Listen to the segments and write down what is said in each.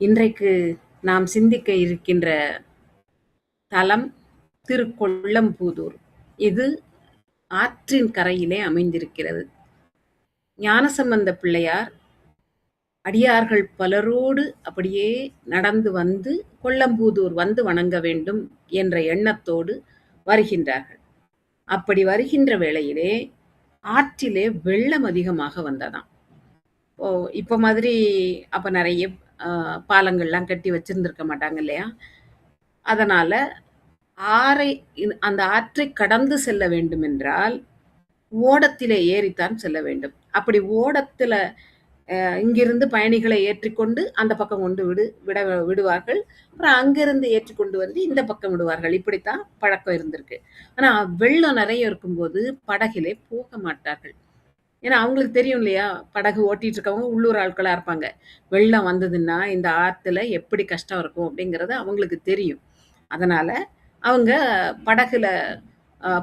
இன்றைக்கு நாம் சிந்திக்க இருக்கின்ற தலம் திருக்கொள்ளம்பூதூர். இது ஆற்றின் கரையிலே அமைந்திருக்கிறது. ஞானசம்பந்த பிள்ளையார் அடியார்கள் பலரோடு அப்படியே நடந்து வந்து கொள்ளம்பூதூர் வந்து வணங்க வேண்டும் என்ற எண்ணத்தோடு வருகின்றார்கள். அப்படி வருகின்ற வேளையிலே ஆற்றிலே வெள்ளம் அதிகமாக வந்ததாம். இப்ப மாதிரி அப்ப நிறைய பாலங்கள்லாம் கட்டி வச்சிருந்திருக்க மாட்டாங்க இல்லையா? அதனால அந்த ஆற்றை கடந்து செல்ல வேண்டும் என்றால் ஓடத்திலே ஏறித்தான் செல்ல வேண்டும். அப்படி ஓடத்துல இங்கிருந்து பயணிகளை ஏற்றிக்கொண்டு அந்த பக்கம் கொண்டு விடுவார்கள். அப்புறம் அங்கிருந்து ஏற்றிக்கொண்டு வந்து இந்த பக்கம் விடுவார்கள். இப்படித்தான் பழக்கம் இருந்திருக்கு. ஆனா வெள்ளம் நிறைய இருக்கும்போது படகிலே போக மாட்டார்கள். ஏன்னா அவங்களுக்கு தெரியும் இல்லையா, படகு ஓட்டிட்டு இருக்கவங்க உள்ளூர் ஆட்களா இருப்பாங்க. வெள்ளம் வந்ததுன்னா இந்த ஆத்துல எப்படி கஷ்டம் இருக்கும் அப்படிங்கிறது அவங்களுக்கு தெரியும். அதனால அவங்க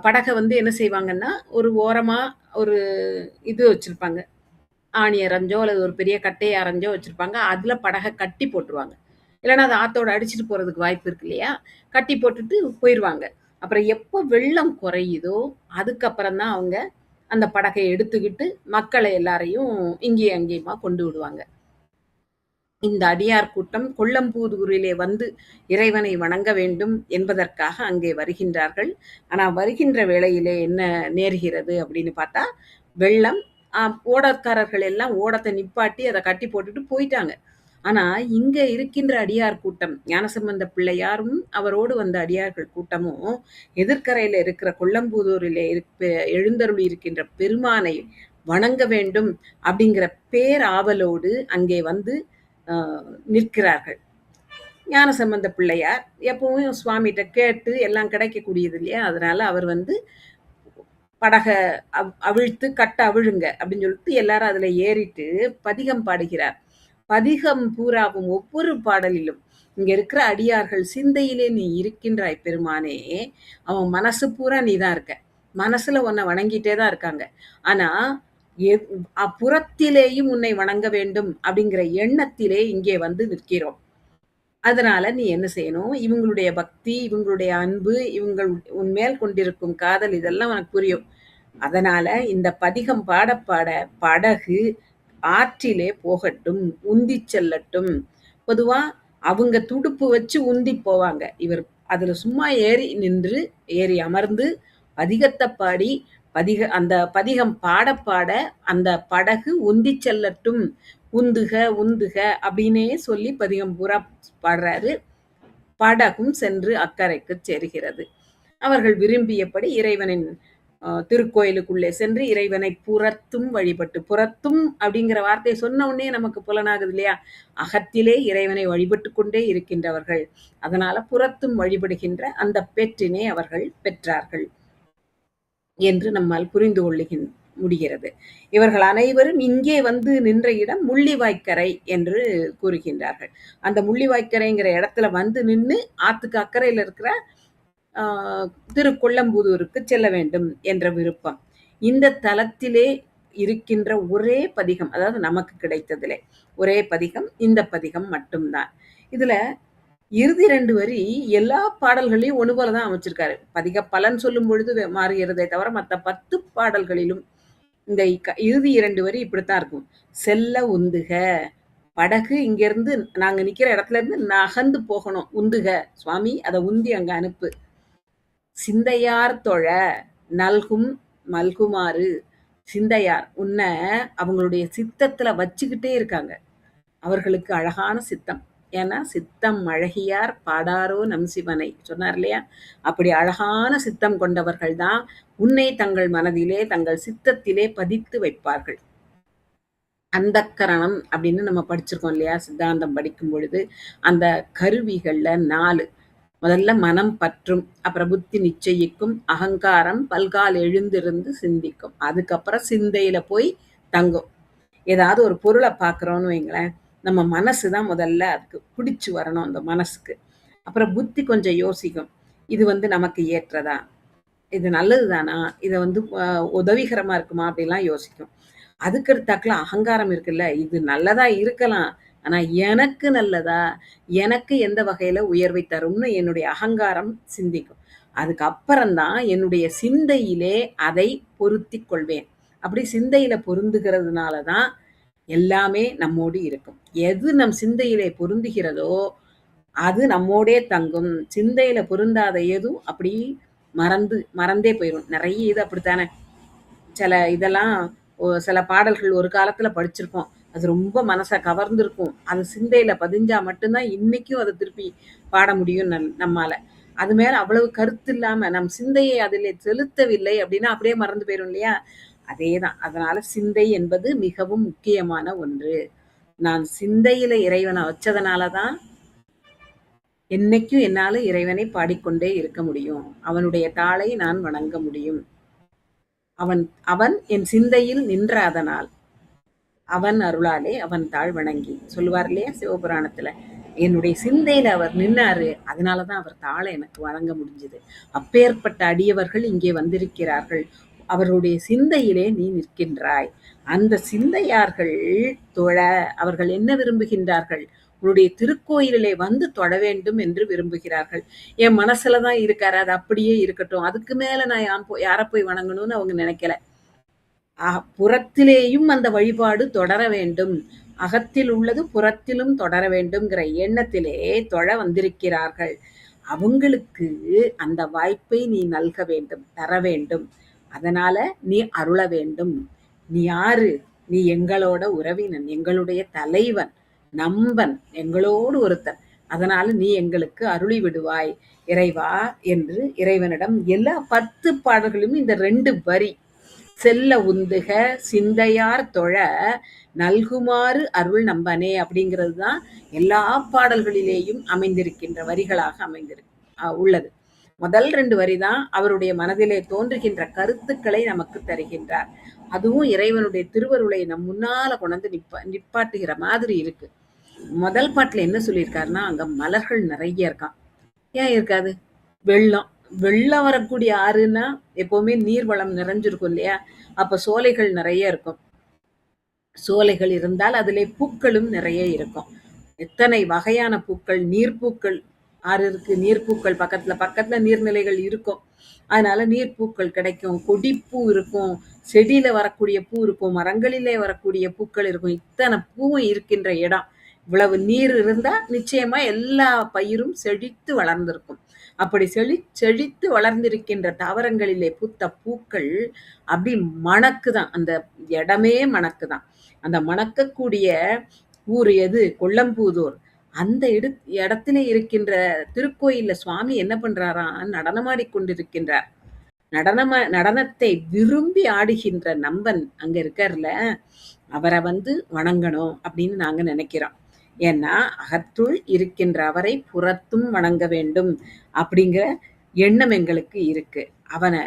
படகை வந்து என்ன செய்வாங்கன்னா, ஒரு ஓரமா ஒரு இது வச்சிருப்பாங்க. ஆணி அரைஞ்சோ அல்லது ஒரு பெரிய கட்டையை அரைஞ்சோ வச்சிருப்பாங்க. அதுல படகை கட்டி போட்டுருவாங்க. இல்லைன்னா அது ஆத்தோட அடிச்சுட்டு போறதுக்கு வாய்ப்பு இருக்கு இல்லையா? கட்டி போட்டுட்டு போயிடுவாங்க. அப்புறம் எப்போ வெள்ளம் குறையுதோ அதுக்கப்புறம் தான் அவங்க அந்த படகை எடுத்துக்கிட்டு மக்களை எல்லாரையும் இங்கேயும் அங்கேயுமா கொண்டு விடுவாங்க. இந்த அடியார் கூட்டம் கொள்ளம்பூதூரிலே வந்து இறைவனை வணங்க வேண்டும் என்பதற்காக அங்கே வருகின்றார்கள். ஆனா வருகின்ற வேளையிலே என்ன நேர்கிறது அப்படின்னு பார்த்தா, வெள்ளம் ஓடக்காரர்கள் எல்லாம் ஓடத்தை நிப்பாட்டி அதை கட்டி போட்டுட்டு போயிட்டாங்க. ஆனா இங்க இருக்கின்ற அடியார் கூட்டம், ஞானசம்பந்த பிள்ளையாரும் அவரோடு வந்த அடியார்கள் கூட்டமும் எதிர்கரையில இருக்கிற கொள்ளம்பூதூரிலே எழுந்தருளி இருக்கின்ற பெருமானை வணங்க வேண்டும் அப்படிங்கிற பேராவலோடு அங்கே வந்து நிற்கிறார்கள். ஞானசம்பந்த பிள்ளையார் எப்பவும் சுவாமிகிட்ட கேட்டு எல்லாம் கிடைக்கக்கூடியது இல்லையா? அதனால அவர் வந்து படகை அவிழ்த்து கட்ட அவிழுங்க அப்படின்னு சொல்லிட்டு எல்லாரும் அதுல ஏறிட்டு பதிகம் பாடுகிறார். பதிகம் பூராவும் ஒவ்வொரு பாடலிலும் இங்க இருக்கிற அடியார்கள் சிந்தையிலே நீ இருக்கின்றாய் பெருமானே, அவன் மனசு பூரா நீதான் இருக்க, மனசுல உன்னை வணங்கிட்டே தான் இருக்காங்க. ஆனா அப்புறத்திலேயும் உன்னை வணங்க வேண்டும் அப்படிங்கிற எண்ணத்திலே இங்கே வந்து நிற்கிறோம். அதனால நீ என்ன செய்யணும், இவங்களுடைய பக்தி, இவங்களுடைய அன்பு, உன்மேல் கொண்டிருக்கும் காதல் இதெல்லாம் உனக்கு புரியும். அதனால இந்த பதிகம் பாட பாட படகு ஆற்றிலே போகட்டும், உந்தி செல்லட்டும். பொதுவா அவங்க துடுப்பு வச்சு உந்தி போவாங்க. இவர் அதுல சும்மா ஏறி அமர்ந்து பதிகத்தை பாடி அந்த பதிகம் பாட பாட அந்த படகு உந்தி செல்லட்டும், உந்துக உந்துக அப்படின்னே சொல்லி பதிகம் பூரா பாடுறாரு. படகும் சென்று அக்கறைக்கு சேருகிறது. அவர்கள் விரும்பியபடி இறைவனின் திருக்கோயிலுக்குள்ளே சென்று இறைவனை புறத்தும் வழிபட்டு, புறத்தும் அப்படிங்கிற வார்த்தையை சொன்ன உடனே நமக்கு புலனாகுது இல்லையா? அகத்திலே இறைவனை வழிபட்டு கொண்டே இருக்கின்றவர்கள். அதனால புறத்தும் வழிபடுகின்ற அந்த பெற்றினை அவர்கள் பெற்றார்கள் என்று நம்மால் புரிந்து முடிகிறது. இவர்கள் அனைவரும் இங்கே வந்து நின்ற இடம் முள்ளிவாய்க்கரை என்று கூறுகின்றார்கள். அந்த முள்ளிவாய்க்கரைங்கிற இடத்துல வந்து நின்று ஆத்துக்கு அக்கறையில் இருக்கிற திருக்கொள்ளம்பூதூருக்கு செல்ல வேண்டும் என்ற விருப்பம். இந்த தலத்திலே இருக்கின்ற ஒரே பதிகம், அதாவது நமக்கு கிடைத்ததிலே ஒரே பதிகம் இந்த பதிகம் மட்டும்தான். இதுல இறுதி 2 வரி எல்லா பாடல்களையும் ஒன்று போலதான் அமைச்சிருக்காரு. பதிக பலன் சொல்லும் பொழுது மாறுகிறதே தவிர மற்ற 10 பாடல்களிலும் இந்த இறுதி 2 வரி இப்படித்தான் இருக்கும். செல்ல உந்துக, படகு இங்கிருந்து நாங்க நிக்கிற இடத்துல இருந்து நகர்ந்து போகணும், உந்துக சுவாமி, அதை உந்தி அங்க அனுப்பு. சிந்தையார் தொழ நல்கும் மல்குமாறு, சிந்தையார் உன்னை அவங்களுடைய சித்தத்துல வச்சுக்கிட்டே இருக்காங்க. அவர்களுக்கு அழகான சித்தம். ஏன்னா சித்தம் அழகியார் பாடாரோ நம் சிவனை சொன்னார் இல்லையா? அப்படி அழகான சித்தம் கொண்டவர்கள் தான் உன்னை தங்கள் மனதிலே தங்கள் சித்தத்திலே பதித்து வைப்பார்கள். அந்த கரணம் அப்படின்னு நம்ம படிச்சிருக்கோம் இல்லையா? சித்தாந்தம் படிக்கும் பொழுது அந்த கருவிகள்ல 4. முதல்ல மனம் பற்றும், அப்புறம் புத்தி நிச்சயிக்கும், அகங்காரம் பல்கால் எழுந்திருந்து சிந்திக்கும், அதுக்கப்புறம் சிந்தையில போய் தங்கும். ஏதாவது ஒரு பொருளை பார்க்குறோன்னு வைங்களேன், நம்ம மனசு தான் முதல்ல அதுக்கு பிடிச்சு வரணும். அந்த மனசுக்கு அப்புறம் புத்தி கொஞ்சம் யோசிக்கும், இது வந்து நமக்கு ஏற்றதா, இது நல்லது தானா, இதை வந்து உதவிகரமா இருக்குமா அப்படிலாம் யோசிக்கும். அதுக்கடுத்தாக்குல அகங்காரம் இருக்குல்ல, இது நல்லதா இருக்கலாம், ஆனா எனக்கு நல்லதா? எனக்கு எந்த வகையில உயர்வை தரும்னு என்னுடைய அகங்காரம் சிந்திக்கும். அதுக்கப்புறம் தான் என்னுடைய சிந்தையிலே அதை பொருத்திக் கொள்வேன். அப்படி சிந்தையில பொருந்துகிறதுனால தான் எல்லாமே நம்மோடு இருக்கும். எது நம் சிந்தையிலே பொருந்துகிறதோ, அது நம்மோடே தங்கும். சிந்தையில பொருந்தாத எதுவும் அப்படி மறந்தே போயிரும். நெறைய இது அப்படித்தானே. சில இதெல்லாம் சில பாடல்கள் ஒரு காலத்துல படிச்சிருப்போம். அது ரொம்ப மனச கவர்ந்திருக்கும். அது சிந்தையில பதிஞ்சா மட்டும் தான் இன்னைக்கும் அத திருப்பி பாட முடியும் நம்மால. அது மேல அவ்வளவு கருத்து இல்லாம நம் சிந்தையை அதிலே செலுத்தவில்லை அப்படின்னா அப்படியே மறந்து போயிரும் இல்லையா? அதேதான். அதனால சிந்தை என்பது மிகவும் முக்கியமான ஒன்று. நான் சிந்தையில இறைவன வச்சதுனால தான் என்னைக்கும் என்னால இறைவனை பாடிக்கொண்டே இருக்க முடியும். அவனுடைய தாளை நான் வணங்க முடியும். அவன் அவன் என் சிந்தையில் நின்ற அதனால் அவன் அருளாலே அவன் தாழ் வணங்கி சொல்லுவார் இல்லையா சிவபுராணத்துல. என்னுடைய சிந்தையில அவர் நின்னாரு. அதனாலதான் அவர் தாழ எனக்கு வழங்க முடிஞ்சது. அப்பேற்பட்ட அடியவர்கள் இங்கே வந்திருக்கிறார்கள். அவர்களுடைய சிந்தையிலே நீ நிற்கின்றாய். அந்த சிந்தையார்கள் தொழ அவர்கள் என்ன விரும்புகின்றார்கள்? உன்னுடைய திருக்கோயிலிலே வந்து தொழ வேண்டும் என்று விரும்புகிறார்கள். என் மனசுலதான் இருக்காரு, அது அப்படியே இருக்கட்டும். அதுக்கு மேல நான் யாரை போய் வணங்கணும்னு அவங்க நினைக்கல. புறத்திலேயும் அந்த வழிபாடு தொடர வேண்டும். அகத்தில் உள்ளது புறத்திலும் தொடர வேண்டும்ங்கிற எண்ணத்திலே தொழ வந்திருக்கிறார்கள். அவங்களுக்கு அந்த வாய்ப்பை நீ நல்க வேண்டும், தர வேண்டும். அதனால நீ அருள வேண்டும். நீ யாரு? நீ எங்களோட உறவினன், எங்களுடைய தலைவன், நம்பன், எங்களோடு ஒருத்தன். அதனால நீ எங்களுக்கு அருளி விடுவாய் இறைவா என்று இறைவனிடம் எல்லா 10 பாடல்களும் இந்த 2 வரி செல்ல உந்துக சிந்தையார் தொழ நல்குமாறு அருள் நம்பனே அப்படிங்கிறது தான் எல்லா பாடல்களிலேயும் அமைந்திருக்கின்ற வரிகளாக உள்ளது. முதல் 2 வரி தான் அவருடைய மனதிலே தோன்றுகின்ற கருத்துக்களை நமக்கு தருகின்றார். அதுவும் இறைவனுடைய திருவருளை நம் முன்னால கொண்டு நிப்பாட்டுகிற மாதிரி இருக்கு. முதல் பாட்டுல என்ன சொல்லியிருக்காருன்னா, அங்க மலர்கள் நிறைய இருக்கான். ஏன் இருக்காது? வெள்ளம் வெள்ளம் வரக்கூடிய ஆறுன்னா எப்பவுமே நீர்வளம் நிறைஞ்சிருக்கும் இல்லையா? அப்ப சோலைகள் நிறைய இருக்கும். சோலைகள் இருந்தால் அதிலே பூக்களும் நிறைய இருக்கும். எத்தனை வகையான பூக்கள், நீர்ப்பூக்கள் ஆறு இருக்கு. நீர்ப்பூக்கள் பக்கத்துல நீர்நிலைகள் இருக்கும். அதனால நீர்ப்பூக்கள் கிடைக்கும். கொடிப்பூ இருக்கும். செடியில வரக்கூடிய பூ இருக்கும். மரங்களிலே வரக்கூடிய பூக்கள் இருக்கும். இத்தனை பூவும் இருக்கின்ற இடம். இவ்வளவு நீர் இருந்தா நிச்சயமா எல்லா பயிரும் செழித்து வளர்ந்திருக்கும். அப்படி செழித்து வளர்ந்திருக்கின்ற தாவரங்களிலே பூத்த பூக்கள் அப்படி மணக்குதான். அந்த இடமே மணக்குதான். அந்த மணக்கக்கூடிய ஊர் எது? கொல்லம்பூதூர். அந்த இடத்திலே இருக்கின்ற திருக்கோயில்ல சுவாமி என்ன பண்றாராம்? நடனமாடிக் கொண்டிருக்கின்றார். நடனத்தை விரும்பி ஆடுகின்ற நம்பன் அங்க இருக்கார்ல, அவரை வந்து வணங்கணும் அப்படின்னு நாங்க நினைக்கிறோம். ஏன்னா அகத்துள் இருக்கின்ற அவரை புறத்தும் வணங்க வேண்டும் அப்படிங்கிற எண்ணம் எங்களுக்கு இருக்கு. அவனை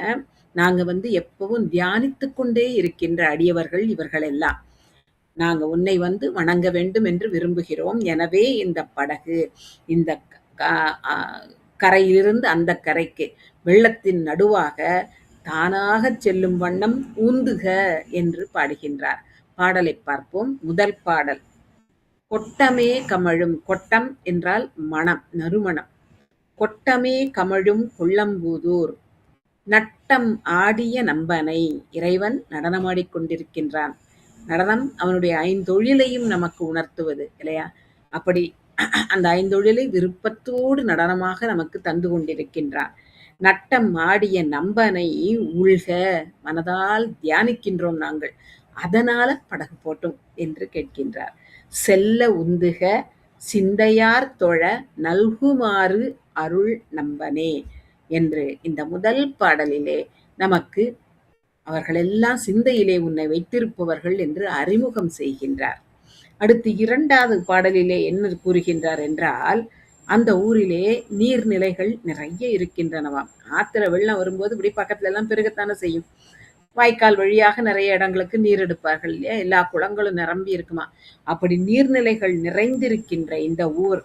நாங்க வந்து எப்பவும் தியானித்து கொண்டே இருக்கின்ற அடியவர்கள் இவர்கள் எல்லாம். நாங்க உன்னை வந்து வணங்க வேண்டும் என்று விரும்புகிறோம். எனவே இந்த படகு இந்த கரையிலிருந்து அந்த கரைக்கு வெள்ளத்தின் நடுவாக தானாக செல்லும் வண்ணம் ஊந்துக என்று பாடுகின்றார். பாடலை பார்ப்போம். முதல் பாடல். கொட்டமே கமழும். கொட்டம் என்றால் மனம், நறுமணம். கொட்டமே கமழும் கொல்லம்பூதூர் நட்டம் ஆடிய நம்பனை. இறைவன் நடனமாடிக் கொண்டிருக்கின்றான். நடனம் அவனுடைய ஐந்தொழிலையும் நமக்கு உணர்த்துவது இல்லையா? அப்படி அந்த ஐந்தொழிலை விருப்பத்தோடு நடனமாக நமக்கு தந்து கொண்டிருக்கின்றான். நட்டம் ஆடிய நம்பனை உள்க, மனதால் தியானிக்கின்றோம் நாங்கள். அதனால படகு போட்டோம் என்று கேட்கின்றார். செல்ல உந்துக சிந்தையார் தொழ நல்குமாறு அருள் நம்பனே என்று இந்த முதல் பாடலிலே நமக்கு அவர்களெல்லாம் சிந்தையிலே உன்னை வைத்திருப்பவர்கள் என்று அறிமுகம் செய்கின்றார். அடுத்து 2வது பாடலிலே என்ன கூறுகின்றார் என்றால், அந்த ஊரிலே நீர்நிலைகள் நிறைய இருக்கின்றனவாம். ஆத்துல வெள்ளம் வரும்போது இப்படி பக்கத்துல எல்லாம் பெருகத்தானே செய்யும். வாய்க்கால் வழியாக நிறைய இடங்களுக்கு நீர் எடுப்பார்கள் இல்லையா? எல்லா குளங்களும் நிரம்பி இருக்குமா. அப்படி நீர்நிலைகள் நிறைந்திருக்கின்ற இந்த ஊர்.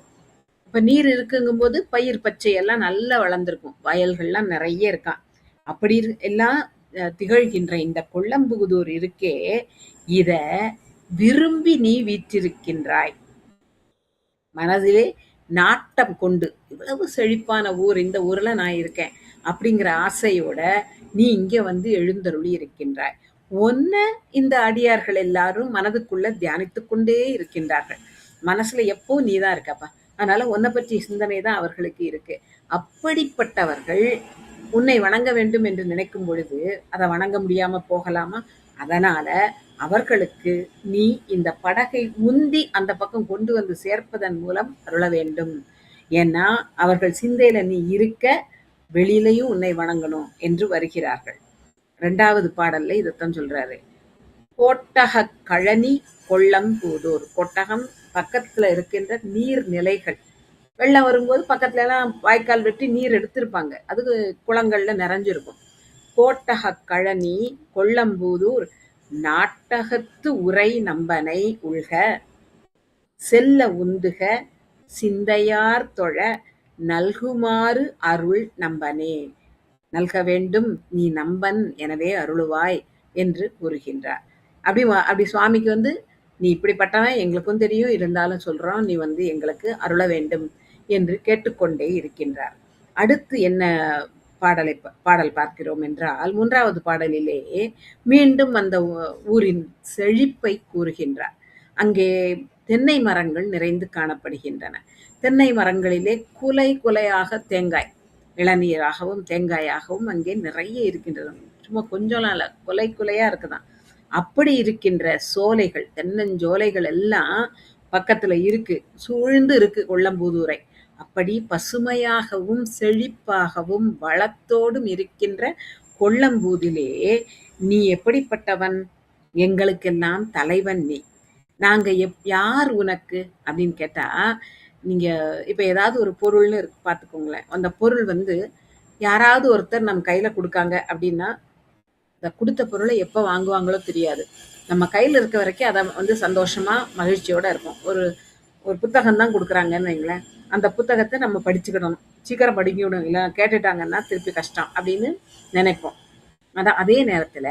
இப்ப நீர் இருக்குங்கும் போது பயிர் பச்சை எல்லாம் நல்லா வளர்ந்திருக்கும். வயல்கள்லாம் நிறைய இருக்கான். அப்படி எல்லாம் திகழ்கின்ற இந்த கொல்லம்புகுதூர் இருக்கே, இத விரும்பி நீ வீற்றிருக்கின்றாய். மனதிலே நாட்டம் கொண்டு, இவ்வளவு செழிப்பான ஊர், இந்த ஊர்ல நான் இருக்கேன் அப்படிங்கிற ஆசையோட நீ இங்க வந்து எழுந்தருளி இருக்கின்றாய். உன்ன இந்த அடியார்கள் எல்லாரும் மனதுக்குள்ள தியானித்துக் கொண்டே இருக்கின்றார்கள். மனசுல எப்பவும் நீதான் இருக்கப்பா. அதனால உன்னை பற்றிய சிந்தனை தான் அவர்களுக்கு இருக்கு. அப்படிப்பட்டவர்கள் உன்னை வணங்க வேண்டும் என்று நினைக்கும் பொழுது அதை வணங்க முடியாம போகலாமா? அதனால அவர்களுக்கு நீ இந்த படகை உந்தி அந்த பக்கம் கொண்டு வந்து சேர்ப்பதன் மூலம் அருள வேண்டும். ஏன்னா அவர்கள் சிந்தையில நீ இருக்க, வெளியிலையும் உன்னை வணங்கணும் என்று வருகிறார்கள். 2வது பாடல்ல இதைத்தான் சொல்றாரு. கோட்டகக் கழனி கொள்ளம்பூதூர். கொட்டகம் பக்கத்துல இருக்கின்ற நீர்நிலைகள். வெள்ளம் வரும்போது பக்கத்துல எல்லாம் வாய்க்கால் வெட்டி நீர் எடுத்திருப்பாங்க. அது குளங்கள்ல நிறைஞ்சிருக்கும். கோட்டகக் கழனி கொள்ளம்பூதூர் நாட்டகத்து உரை நம்பனை உள்க செல்ல உந்துக சிந்தையார் தொழ நல்குமாறு அருள் நம்பனே. நல்க வேண்டும், நீ நம்பன், எனவே அருளுவாய் என்று கூறுகின்றார். அப்படி சுவாமிக்கு வந்து நீ இப்படிப்பட்டவன் எங்களுக்கும் தெரியும், இருந்தாலும் சொல்றோம், நீ வந்து எங்களுக்கு அருள வேண்டும் என்று கேட்டுக்கொண்டே இருக்கின்றார். அடுத்து என்ன பாடல் பார்க்கிறோம் என்றால், 3வது பாடலிலே மீண்டும் அந்த ஊரின் செழிப்பை கூறுகின்றார். அங்கே தென்னை மரங்கள் நிறைந்து காணப்படுகின்றன. தென்னை மரங்களிலே குலை குலையாக தேங்காய், இளநீராகவும் தேங்காயாகவும் அங்கே நிறைய இருக்கின்றது. சும்மா கொஞ்சம்லாம் இல்லை, குலை குலையா இருக்குதான். அப்படி இருக்கின்ற சோலைகள், தென்னஞ்சோலைகள் எல்லாம் பக்கத்துல இருக்கு, சூழ்ந்து இருக்கு கொள்ளம்பூதூரை. அப்படி பசுமையாகவும் செழிப்பாகவும் வளத்தோடும் இருக்கின்ற கொள்ளம்பூதிலே நீ எப்படிப்பட்டவன்? எங்களுக்கெல்லாம் தலைவன் நீ. நாங்க யார் உனக்கு அப்படின்னு கேட்டா, நீங்க இப்ப ஏதாவது ஒரு பொருள்னு இருக்கு பார்த்துக்கோங்களேன். அந்த பொருள் வந்து யாராவது ஒருத்தர் நம்ம கையில கொடுக்காங்க அப்படின்னா, இந்த கொடுத்த பொருளை எப்போ வாங்குவாங்களோ தெரியாது. நம்ம கையில் இருக்க வரைக்கும் அதை வந்து சந்தோஷமா மகிழ்ச்சியோட இருக்கும். ஒரு ஒரு புத்தகம் தான் கொடுக்குறாங்கன்னு வைங்களேன், அந்த புத்தகத்தை நம்ம படிச்சுக்கிடணும், சீக்கிரம் படிக்கணும், இல்லை கேட்டுட்டாங்கன்னா திருப்பி கஷ்டம் அப்படின்னு நினைப்போம். அதான் அதே நேரத்தில்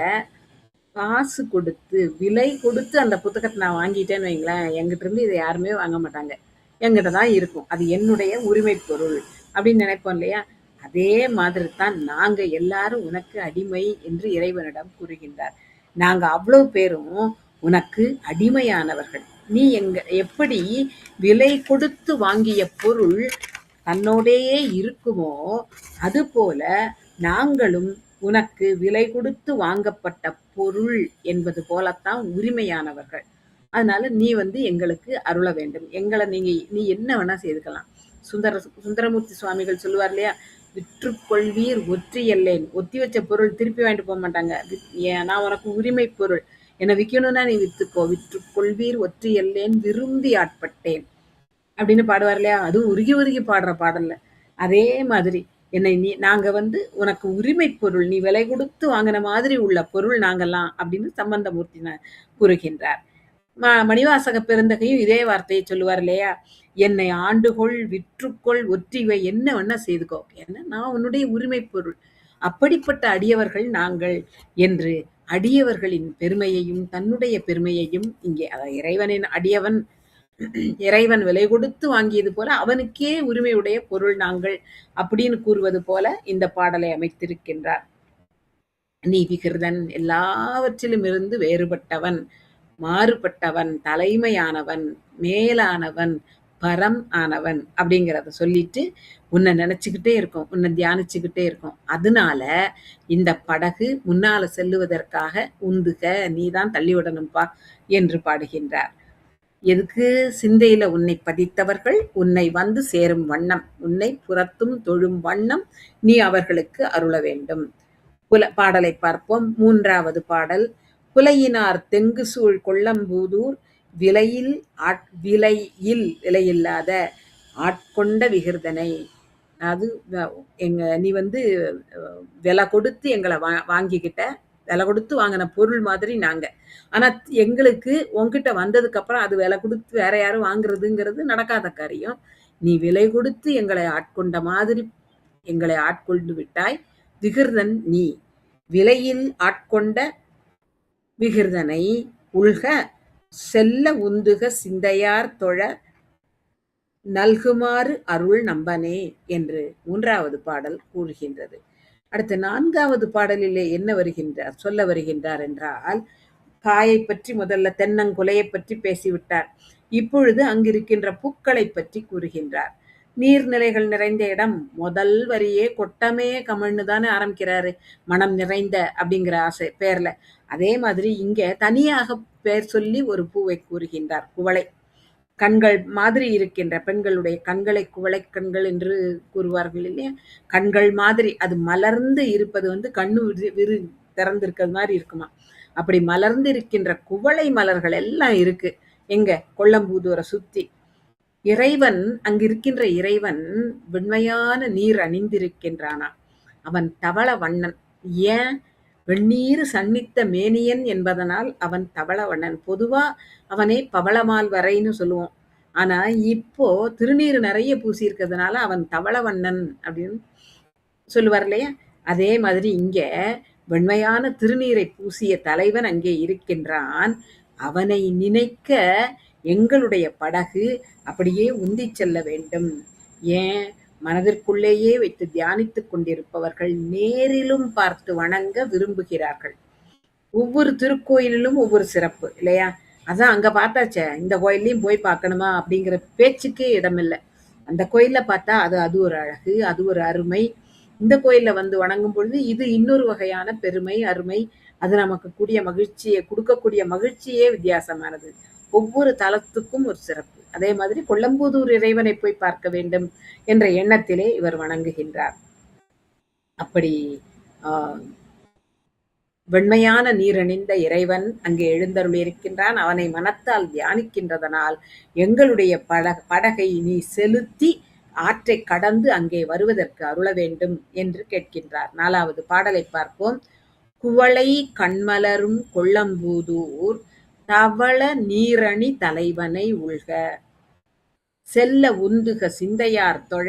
காசு கொடுத்து விலை கொடுத்து அந்த புத்தகத்தை நான் வாங்கிட்டேன்னு வைங்களேன், எங்கிட்ட இருந்து இதை யாருமே வாங்க மாட்டாங்க, எங்கிட்ட தான் இருக்கும், அது என்னுடைய உரிமை பொருள் அப்படின்னு நினைப்போம் இல்லையா? அதே மாதிரி தான் நாங்க எல்லாரும் உனக்கு அடிமை என்று இறைவனிடம் கூறுகின்றார். நாங்க அவ்வளவு பேரும் உனக்கு அடிமையானவர்கள். நீ எப்படி விலை கொடுத்து வாங்கிய பொருள் தன்னோடையே இருக்குமோ, அதுபோல நாங்களும் உனக்கு விலை கொடுத்து வாங்கப்பட்ட பொருள் என்பது போலத்தான் உரிமையானவர்கள். அதனால நீ வந்து எங்களுக்கு அருள வேண்டும். எங்களை நீ என்ன வேணா செய்துக்கலாம். சுந்தரமூர்த்தி சுவாமிகள் சொல்லுவார் இல்லையா, விற்றுக்கொள்வீர் ஒற்றி எல்லேன். ஒத்தி வச்ச பொருள் திருப்பி வாங்கிட்டு போக மாட்டாங்க. நான் உனக்கு உரிமை பொருள், என்னை விற்கணும்னா நீ வித்துக்கோ. விற்றுக்கொள்வீர் ஒற்றி எல்லேன் விரும்பி ஆட்பட்டேன் அப்படின்னு பாடுவார் இல்லையா? அதுவும் உருகி உருகி பாடுற பாடல்ல. அதே மாதிரி என்னை நாங்க வந்து உனக்கு உரிமை பொருள், நீ விலை கொடுத்து வாங்கின மாதிரி உள்ள பொருள் நாங்கெல்லாம் அப்படின்னு சம்பந்தமூர்த்தி கூறுகின்றார். மணிவாசக பெருந்தகையும் இதே வார்த்தையை சொல்லுவார் இல்லையா, என்னை ஆண்டுகொள் விற்றுக்கொள் ஒற்றிவை, என்ன வேணா செய்துக்கோ, என்ன நான் உன்னுடைய உரிமை பொருள், அப்படிப்பட்ட அடியவர்கள் நாங்கள் என்று அடியவர்களின் பெருமையையும் தன்னுடைய பெருமையையும் இங்கே இறைவனின் அடியவன், இறைவன் விலை கொடுத்து வாங்கியது போல அவனுக்கே உரிமையுடைய பொருள் நாங்கள் அப்படின்னு கூறுவது போல இந்த பாடலை அமைத்திருக்கின்றார். நீ விகிருதன், எல்லாவற்றிலும் இருந்து வேறுபட்டவன், மாறுபட்டவன், தலைமையானவன், மேலானவன், பரம் ஆனவன் அப்படிங்கிறத சொல்லிட்டு உன்னை நினைச்சுக்கிட்டே இருக்கும், உன்னை தியானிச்சுக்கிட்டே இருக்கும். அதனால இந்த படகு முன்னால செல்லுவதற்காக உந்துக, நீதான் தள்ளிவிடணும்பா என்று பாடுகின்றார். எதுக்கு? சிந்தையில உன்னை பதித்தவர்கள் உன்னை வந்து சேரும் வண்ணம், உன்னை புறத்தும் தொழும் வண்ணம் நீ அவர்களுக்கு அருள வேண்டும். பாடலை பார்ப்போம். 3வது பாடல். புலையினார் தெங்கு சூழ் கொள்ளம்பூதூர் விலையில் விலையில்லாத ஆட்கொண்ட விகிர்தனை. அது நீ வந்து விலை கொடுத்து எங்களை வாங்கிக்கிட்ட, விலை கொடுத்து வாங்கின பொருள் மாதிரி நாங்க. ஆனா எங்களுக்கு உன்கிட்ட வந்ததுக்கு அப்புறம் அது விலை கொடுத்து வேற யாரும் வாங்குறதுங்கிறது நடக்காத காரியம். நீ விலை கொடுத்து எங்களை ஆட்கொண்ட மாதிரி எங்களை ஆட்கொண்டு விட்டாய். விகிர்தன் நீ, விலையில் ஆட்கொண்ட விகிர்தனை உள்க செல்ல உந்துக சிந்தையார் தொழ நல்குமாறு அருள் நம்பனே என்று 3வது பாடல் கூறுகின்றது. அடுத்து 4வது பாடலிலே என்ன சொல்ல வருகின்றார் என்றால், காயைப் பற்றி முதல்ல தென்னங்குலையைப் பற்றி பேசிவிட்டார். இப்பொழுது அங்கிருக்கின்ற பூக்களைப் பற்றி கூறுகின்றார். நீர்நிலைகள் நிறைந்த இடம். முதல் வரியே கொட்டமே கமழ்னு தானே ஆரம்பிக்கிறாரு. மனம் நிறைந்த அப்படிங்கிற பேர்ல. அதே மாதிரி இங்க தனியாக பெயர் சொல்லி ஒரு பூவை கூறுகின்றார். குவளை. கண்கள் மாதிரி இருக்கின்ற பெண்களுடைய கண்களை குவளை கண்கள் என்று கூறுவார்கள் இல்லையா? கண்கள் மாதிரி அது மலர்ந்து இருப்பது கண்ணு திறந்திருக்கிறது மாதிரி இருக்குமா. அப்படி மலர்ந்து இருக்கின்ற குவளை மலர்கள் எல்லாம் இருக்கு. எங்க? கொல்லம்பூதூரை சுத்தி. இறைவன் அங்கிருக்கின்ற இறைவன் வெண்மையான நீர் அணிந்திருக்கின்றானா. அவன் தவள வண்ணன். ஏன்? வெண்ணீறு சன்னித்த மேனியன் என்பதனால் அவன் தவள வண்ணன். பொதுவா அவனை பவளமால் வரைன்னு சொல்லுவோம். ஆனா இப்போ திருநீறு நிறைய பூசி இருக்கிறதுனால அவன் தவள வண்ணன் அப்படின்னு சொல்லுவார் இல்லையா? அதே மாதிரி இங்க வெண்மையான திருநீரை பூசிய தலைவன் அங்கே இருக்கின்றான். அவனை நினைக்க எங்களுடைய படகு அப்படியே உந்திச் செல்ல வேண்டும். ஏன்? மனதிற்குள்ளேயே வைத்து தியானித்துக் கொண்டிருப்பவர்கள் நேரிலும் பார்த்து வணங்க விரும்புகிறார்கள். ஒவ்வொரு திருக்கோயிலிலும் ஒவ்வொரு சிறப்பு இல்லையா? அதான் அங்க பார்த்தாச்சே, இந்த கோயில்லையும் போய் பார்க்கணுமா அப்படிங்கிற பேச்சுக்கே இடமில்லை. அந்த கோயில்ல பார்த்தா அது ஒரு அழகு, அது ஒரு அருமை. இந்த கோயில்ல வணங்கும் பொழுது இது இன்னொரு வகையான பெருமை, அருமை. அது நமக்கு கொடுக்கக்கூடிய மகிழ்ச்சியே வித்தியாசமானது. ஒவ்வொரு தலத்துக்கும் ஒரு சிறப்பு. அதே மாதிரி கொல்லம்பூதூர் இறைவனை போய் பார்க்க வேண்டும் என்ற எண்ணத்திலே இவர் வணங்குகின்றார். அப்படி வெண்மையான நீரணிந்த இறைவன் அங்கே எழுந்தருளியிருக்கின்றான். அவனை மனத்தால் தியானிக்கின்றதனால் எங்களுடைய படகை நீ செலுத்தி ஆற்றை கடந்து அங்கே வருவதற்கு அருள வேண்டும் என்று கேட்கின்றார். 4வது பாடலை பார்ப்போம். குவளை கண்மலரும் கொல்லம்பூதூர் தவள நீரணி தலைவனை உள்க செல்ல உந்துக சிந்தையார் தொழ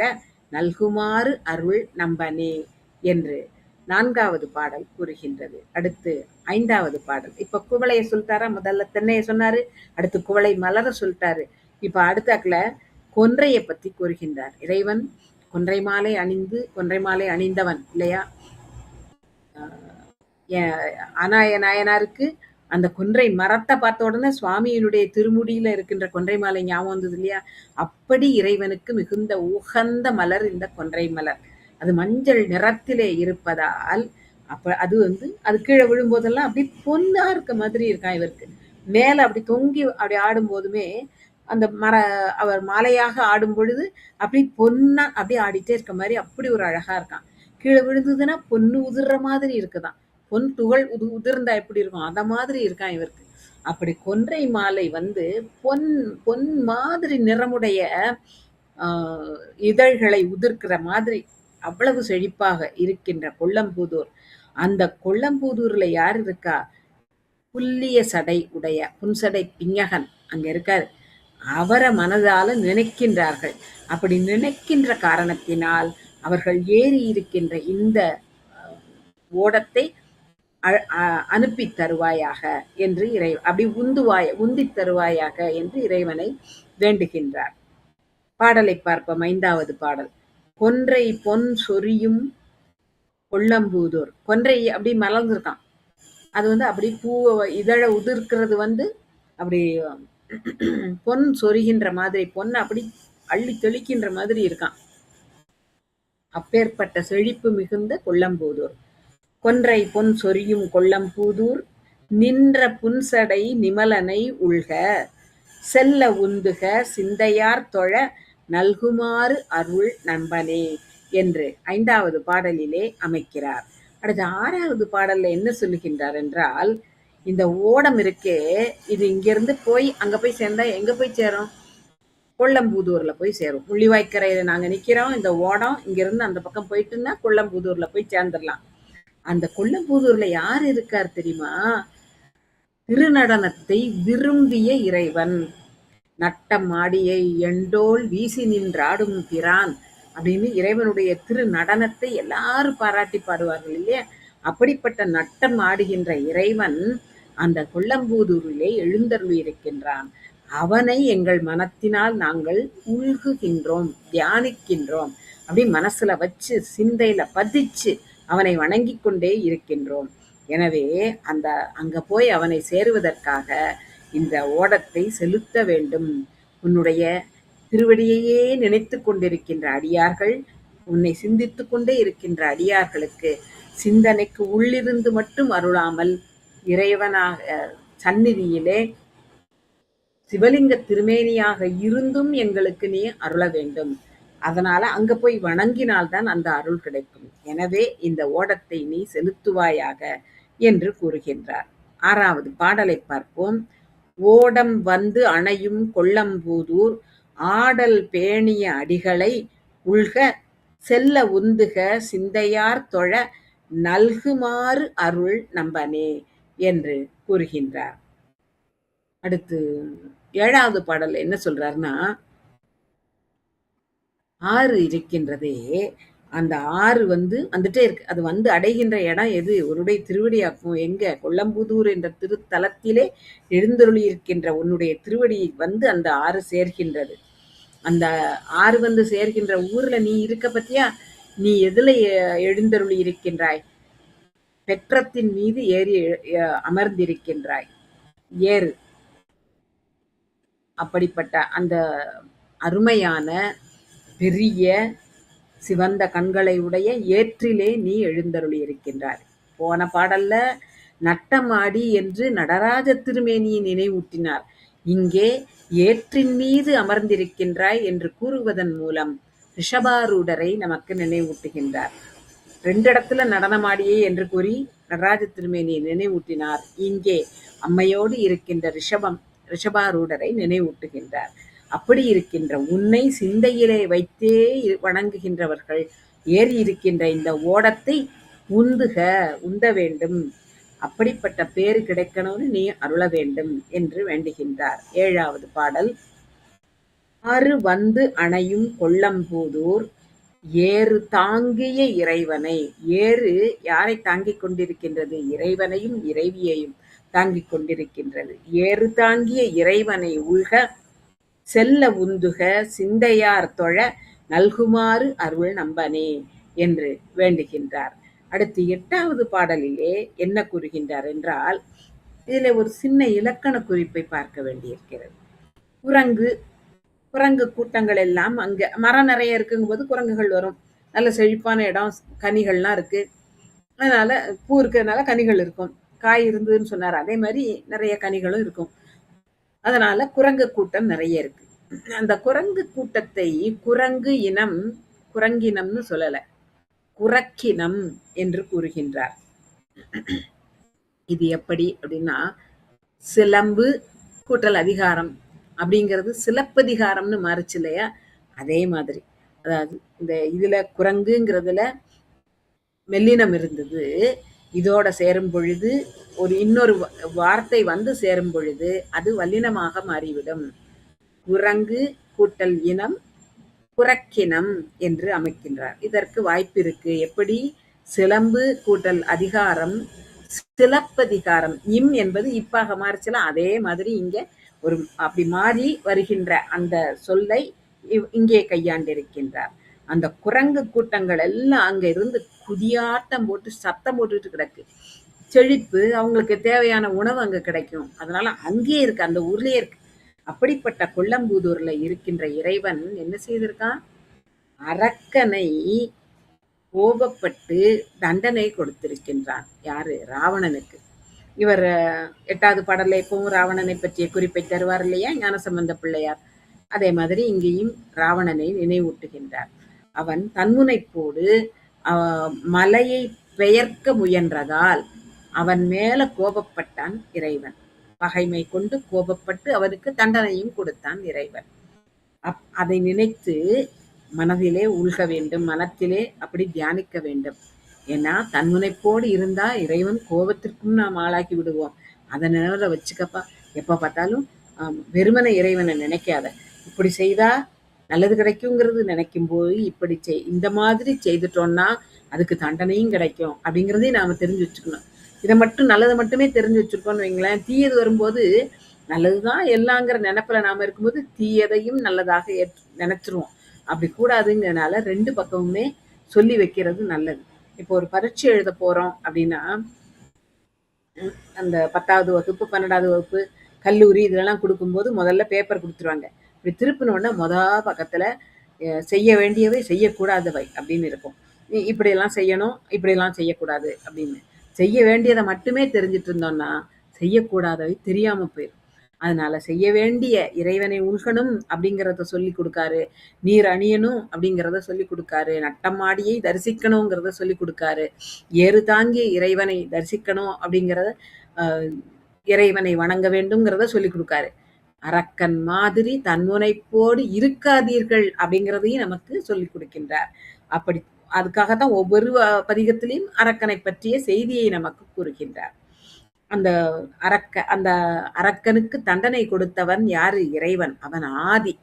நல்குமாறு அருள் நம்பனே என்று 4வது பாடல் கூறுகின்றது. அடுத்து 5வது பாடல். இப்ப குவளையை சொல்லிட்டாரா? முதல்ல தென்னையை சொன்னாரு. அடுத்து குவளை மலர சொல்லிட்டாரு. இப்ப அடுத்தாக்குல கொன்றையை பற்றி கூறுகின்றார். இறைவன் கொன்றை மாலை அணிந்தவன் இல்லையா? அநாய நாயனாருக்கு அந்த கொன்றை மரத்தை பார்த்த உடனே சுவாமியினுடைய திருமுடியில இருக்கின்ற கொன்றை மாலை ஞாபகம் வந்தது இல்லையா? அப்படி இறைவனுக்கு மிகுந்த உகந்த மலர் இந்த கொன்றை மலர். அது மஞ்சள் நிறத்திலே இருப்பதால் அது அது கீழே விழும்போதெல்லாம் அப்படி பொன்னா இருக்க மாதிரி இருக்கான் இவருக்கு. மேல அப்படி தொங்கி அப்படி ஆடும் போதுமே அந்த அவர் மாலையாக ஆடும் பொழுது அப்படி பொன்னா அப்படியே ஆடிட்டே இருக்க மாதிரி அப்படி ஒரு அழகா இருக்கான். கீழே விழுந்ததுன்னா பொண்ணு உதிர்ற மாதிரி இருக்குதான். பொன் துகள் உதிர்ந்தா எப்படி இருக்கும் அந்த மாதிரி இருக்கான் இவருக்கு. அப்படி கொன்றை மாலை பொன் மாதிரி நிறமுடைய இதழ்களை உதிர்க்கிற மாதிரி அவ்வளவு செழிப்பாக இருக்கின்ற கொல்லம்பூதூர். அந்த கொல்லம்பூதூர்ல யார் இருக்கா? புல்லிய சடை உடைய புன்சடை பிஞகன் அங்க இருக்காரு. அவரை மனதால நினைக்கின்றார்கள். அப்படி நினைக்கின்ற காரணத்தினால் அவர்கள் ஏறி இருக்கின்ற இந்த ஓடத்தை அனுப்பி தருவாயாக என்று அப்படி உந்தி தருவாயாக என்று இறைவனை வேண்டுகின்றார். பாடலை பார்ப்போம். 5வது பாடல். கொன்றை பொன் சொரியும் கொல்லம்பூதூர். கொன்றை அப்படி மலர்ந்திருக்கான். அது அப்படி இதழ உதிர்க்கிறது அப்படி பொன் சொரிகின்ற மாதிரி பொன் அப்படி அள்ளி தெளிக்கின்ற மாதிரி இருக்கான். அப்பேற்பட்ட செழிப்பு மிகுந்த கொல்லம்பூதூர். கொன்றை பொன் சொரியும் கொல்லம்பூதூர் நின்ற புன்சடை நிமலனை உள்க செல்ல உந்துக சிந்தையார் தொழ நல்குமாறு அருள் நம்பனே என்று 5வது பாடலிலே அமைக்கிறார். அடுத்த 6வது பாடல்ல என்ன சொல்லுகின்றார் என்றால், இந்த ஓடம் இருக்கே, இது இங்கிருந்து போய் அங்க போய் சேர்ந்தா எங்க போய் சேரும்? கொல்லம்பூதூர்ல போய் சேரும். முள்ளிவாய்க்கரையில நாங்க நிக்கிறோம். இந்த ஓடம் இங்கிருந்து அந்த பக்கம் போயிட்டுன்னா கொல்லம்பூதூர்ல போய் சேர்ந்துடலாம். அந்த கொல்லம்பூதூர்ல யார் இருக்கார் தெரியுமா? திருநடனத்தை விரும்பிய இறைவன். நட்டம் ஆடியை எண்டோல் வீசி நின்றாடும் பிரான் அப்படின்னு இறைவனுடைய திரு நடனத்தை எல்லாரும் பாராட்டி பாடுவார்கள் இல்லையா? அப்படிப்பட்ட நட்டம் ஆடுகின்ற இறைவன் அந்த கொல்லம்பூதூரிலே எழுந்தருளி இருக்கின்றான். அவனை எங்கள் மனத்தினால் நாங்கள் உள்குகின்றோம், தியானிக்கின்றோம். அப்படி மனசுல வச்சு, சிந்தையில பதிச்சு அவனை வணங்கிக் கொண்டே இருக்கின்றோம். எனவே அந்த அங்க போய் அவனை சேருவதற்காக இந்த ஓடத்தை செலுத்த வேண்டும். உன்னுடைய திருவடியையே நினைத்துக் கொண்டிருக்கின்ற அடியார்கள், உன்னை சிந்தித்துக் கொண்டே இருக்கின்ற அடியார்களுக்கு சிந்தனைக்கு உள்ளிருந்து மட்டும் அருளாமல் இறைவனாக சந்நிதியிலே சிவலிங்க திருமேனியாக இருந்தும் எங்களுக்கு நீ அருள வேண்டும். அதனால அங்க போய் வணங்கினால்தான் அந்த அருள் கிடைக்கும். எனவே இந்த ஓடத்தை நீ செலுத்துவாயாக என்று கூறுகின்றார். 6வது பாடலை பார்ப்போம். ஓடம் வந்து அணையும் கொள்ளம்பூதூர் ஆடல் பேணிய அடிகளை உள்க செல்ல உந்துக சிந்தையார் தொழ நல்குமாறு அருள் நம்பனே என்று கூறுகின்றார். அடுத்து 7வது பாடல்ல என்ன சொல்றாருன்னா, ஆறு இருக்கின்றதே, அந்த ஆறு வந்துட்டே இருக்கு. அது வந்து அடைகின்ற இடம் எது? உன்னுடைய திருவடியாக்கும். எங்க? கொல்லம்புதூர் என்ற திருத்தலத்திலே எழுந்தருளி இருக்கின்ற உன்னுடைய திருவடி வந்து அந்த ஆறு சேர்கின்றது. அந்த ஆறு வந்து சேர்கின்ற ஊர்ல நீ இருக்க பத்தியா? நீ எதுல எழுந்தருளி இருக்கின்றாய்? பெற்றத்தின் மீது ஏறி அமர்ந்திருக்கின்றாய். ஏறு. அப்படிப்பட்ட அந்த அருமையான பெரிய சிவந்த கண்களை உடைய ஏற்றிலே நீ எழுந்தருளி இருக்கின்றாய். போன பாடல்ல நட்டமாடி என்று நடராஜ திருமேனியை நினைவூட்டினார். இங்கே ஏற்றின் மீது அமர்ந்திருக்கின்றாய் என்று கூறுவதன் மூலம் ரிஷபாரூடரை நமக்கு நினைவூட்டுகின்றார். 2 இடத்துல நடனமாடியே என்று கூறி நடராஜ திருமேனியை நினைவூட்டினார். இங்கே அம்மையோடு இருக்கின்ற ரிஷபாரூடரை நினைவூட்டுகின்றார். அப்படி இருக்கின்ற உன்னை சிந்தையிலே வைத்தே வணங்குகின்றவர்கள் ஏறி இருக்கின்ற இந்த ஓடத்தை உந்த வேண்டும். அப்படிப்பட்ட பேறு கிடைக்கணும்னு நீ அருள வேண்டும் என்று வேண்டுகின்றார். 7வது பாடல். ஆறு வந்து அணையும் கொள்ளம்பூதூர் ஏறு தாங்கிய இறைவனை. ஏறு யாரை தாங்கிக் கொண்டிருக்கின்றது? இறைவனையும் இறைவியையும் தாங்கிக் கொண்டிருக்கின்றது. ஏறு தாங்கிய இறைவனை உள்க செல்ல உந்துக சிந்தையார் தொழ நல்குமாறு அருள் நம்பனே என்று வேண்டுகின்றார். அடுத்து 8வது பாடலிலே என்ன கூறுகின்றார் என்றால், இதில் ஒரு சின்ன இலக்கண குறிப்பை பார்க்க வேண்டியிருக்கிறது. குரங்கு கூட்டங்கள் எல்லாம் அங்க மரம் நிறைய இருக்குங்கும் போது குரங்குகள் வரும். நல்ல செழிப்பான இடம், கனிகள்லாம் இருக்கு. அதனால பூ இருக்கிறதுனால கனிகள் இருக்கும். காய் இருந்ததுன்னு சொன்னார். அதே மாதிரி நிறைய கனிகளும் இருக்கும். அதனால குரங்கு கூட்டம் நிறைய இருக்கு. அந்த குரங்கு கூட்டத்தை குரங்கினம்னு சொல்லல, குரக்கினம் என்று கூறுகின்றார். இது எப்படி அப்படின்னா, சிலம்பு கூட்டல் அதிகாரம் அப்படிங்கிறது சிலப்பதிகாரம்னு மாறுச்சு இல்லையா? அதே மாதிரி. அதாவது இந்த இதுல குரங்குங்கிறதுல மெல்லினம் இருந்தது. இதோட சேரும் பொழுது இன்னொரு வார்த்தை வந்து சேரும் பொழுது அது வல்லினமாக மாறிவிடும். குரங்கு கூட்டல் இனம் குரக்கினம் என்று அமைக்கின்றார். இதற்கு வாய்ப்பு இருக்கு. எப்படி? சிலம்பு கூட்டல் அதிகாரம் சிலப்பதிகாரம். இம் என்பது இப்பாக மாறிச்சுல, அதே மாதிரி இங்க அப்படி மாறி வருகின்ற அந்த சொல்லை இங்கே கையாண்டிருக்கின்றார். அந்த குரங்கு கூட்டங்கள் எல்லாம் அங்க இருந்து குதியாட்டம் போட்டு சத்தம் போட்டுட்டு கிடக்கு. செழிப்பு, அவங்களுக்கு தேவையான உணவு அங்க கிடைக்கும். அதனால அங்கேயே இருக்கு, அந்த ஊர்லயே இருக்கு. அப்படிப்பட்ட கொல்லம்பூதூர்ல இருக்கின்ற இறைவன் என்ன செய்திருக்கான்? அரக்கனை கோபப்பட்டு தண்டனை கொடுத்திருக்கின்றான். யாரு? ராவணனுக்கு. இவர் 8வது பாடல்ல எப்பவும் ராவணனை பற்றிய குறிப்பை தருவார் இல்லையா ஞானசம்பந்த பிள்ளையார். அதே மாதிரி இங்கேயும் ராவணனை நினைவூட்டுகின்றார். அவன் தன்முனைப்போடு மலையை பெயர்க்க முயன்றதால் அவன் மேல கோபப்பட்டான் இறைவன். பகைமை கொண்டு கோபப்பட்டு அவனுக்கு தண்டனையும் கொடுத்தான் இறைவன். அதை நினைத்து மனதிலே உள்க வேண்டும், மனத்திலே அப்படி தியானிக்க வேண்டும். ஏன்னா தன்முனைப்போடு இருந்தா இறைவன் கோபத்திற்கும் நாம் ஆளாக்கி விடுவோம். அதை நினைவுல வச்சுக்கப்பா. எப்ப பார்த்தாலும் வெறுமனை இறைவனை நினைக்காத. இப்படி செய்தா நல்லது கிடைக்குங்கிறது நினைக்கும் போது இப்படி இந்த மாதிரி செய்துட்டோம்னா அதுக்கு தண்டனையும் கிடைக்கும் அப்படிங்கிறதையும் நாம தெரிஞ்சு வச்சுக்கணும். இதை மட்டும் நல்லதை மட்டுமே தெரிஞ்சு வச்சிருக்கோம்னு வைங்களேன், தீயது வரும்போது நல்லதுதான் எல்லாங்கிற நினைப்புல நாம இருக்கும்போது தீயதையும் நல்லதாக நினைச்சிருவோம். அப்படி கூடாதுங்கிறனால 2 பக்கமுமே சொல்லி வைக்கிறது நல்லது. இப்போ ஒரு பரீட்சை எழுத போறோம் அப்படின்னா, அந்த 10வது வகுப்பு, 12வது வகுப்பு, கல்லூரி இதெல்லாம் குடுக்கும்போது முதல்ல பேப்பர் குடுத்துருவாங்க. இப்படி திருப்பின உடனே பக்கத்துல செய்ய வேண்டியவை, செய்யக்கூடாதவை அப்படின்னு இருக்கும். இப்படியெல்லாம் செய்யணும், இப்படியெல்லாம் செய்யக்கூடாது அப்படின்னு. செய்ய வேண்டியதை மட்டுமே தெரிஞ்சுட்டு இருந்தோம்னா, செய்யக்கூடாதவை தெரியாம போயிரும். அதனால செய்ய வேண்டிய இறைவனை உள்கணும் அப்படிங்கிறத சொல்லி கொடுக்காரு. நீர் அணியணும் அப்படிங்கிறத சொல்லி கொடுக்காரு. நட்டமாடியை தரிசிக்கணுங்கிறத சொல்லி கொடுக்காரு. ஏறு தாங்கி இறைவனை தரிசிக்கணும் அப்படிங்கிறத இறைவனை வணங்க வேண்டும்ங்கிறத சொல்லி கொடுக்காரு. அரக்கன் மாதிரி தன்முனைப்போடு இருக்காதீர்கள் அப்படிங்கிறதையும் நமக்கு சொல்லிக் கொடுக்கின்றார். அப்படி அதுக்காகத்தான் ஒவ்வொரு பதிகத்திலையும் அரக்கனை பற்றிய செய்தியை நமக்கு கூறுகின்றார். அந்த அரக்கனுக்கு தண்டனை கொடுத்தவன் யாரு? இறைவன். அவன் ஆதி.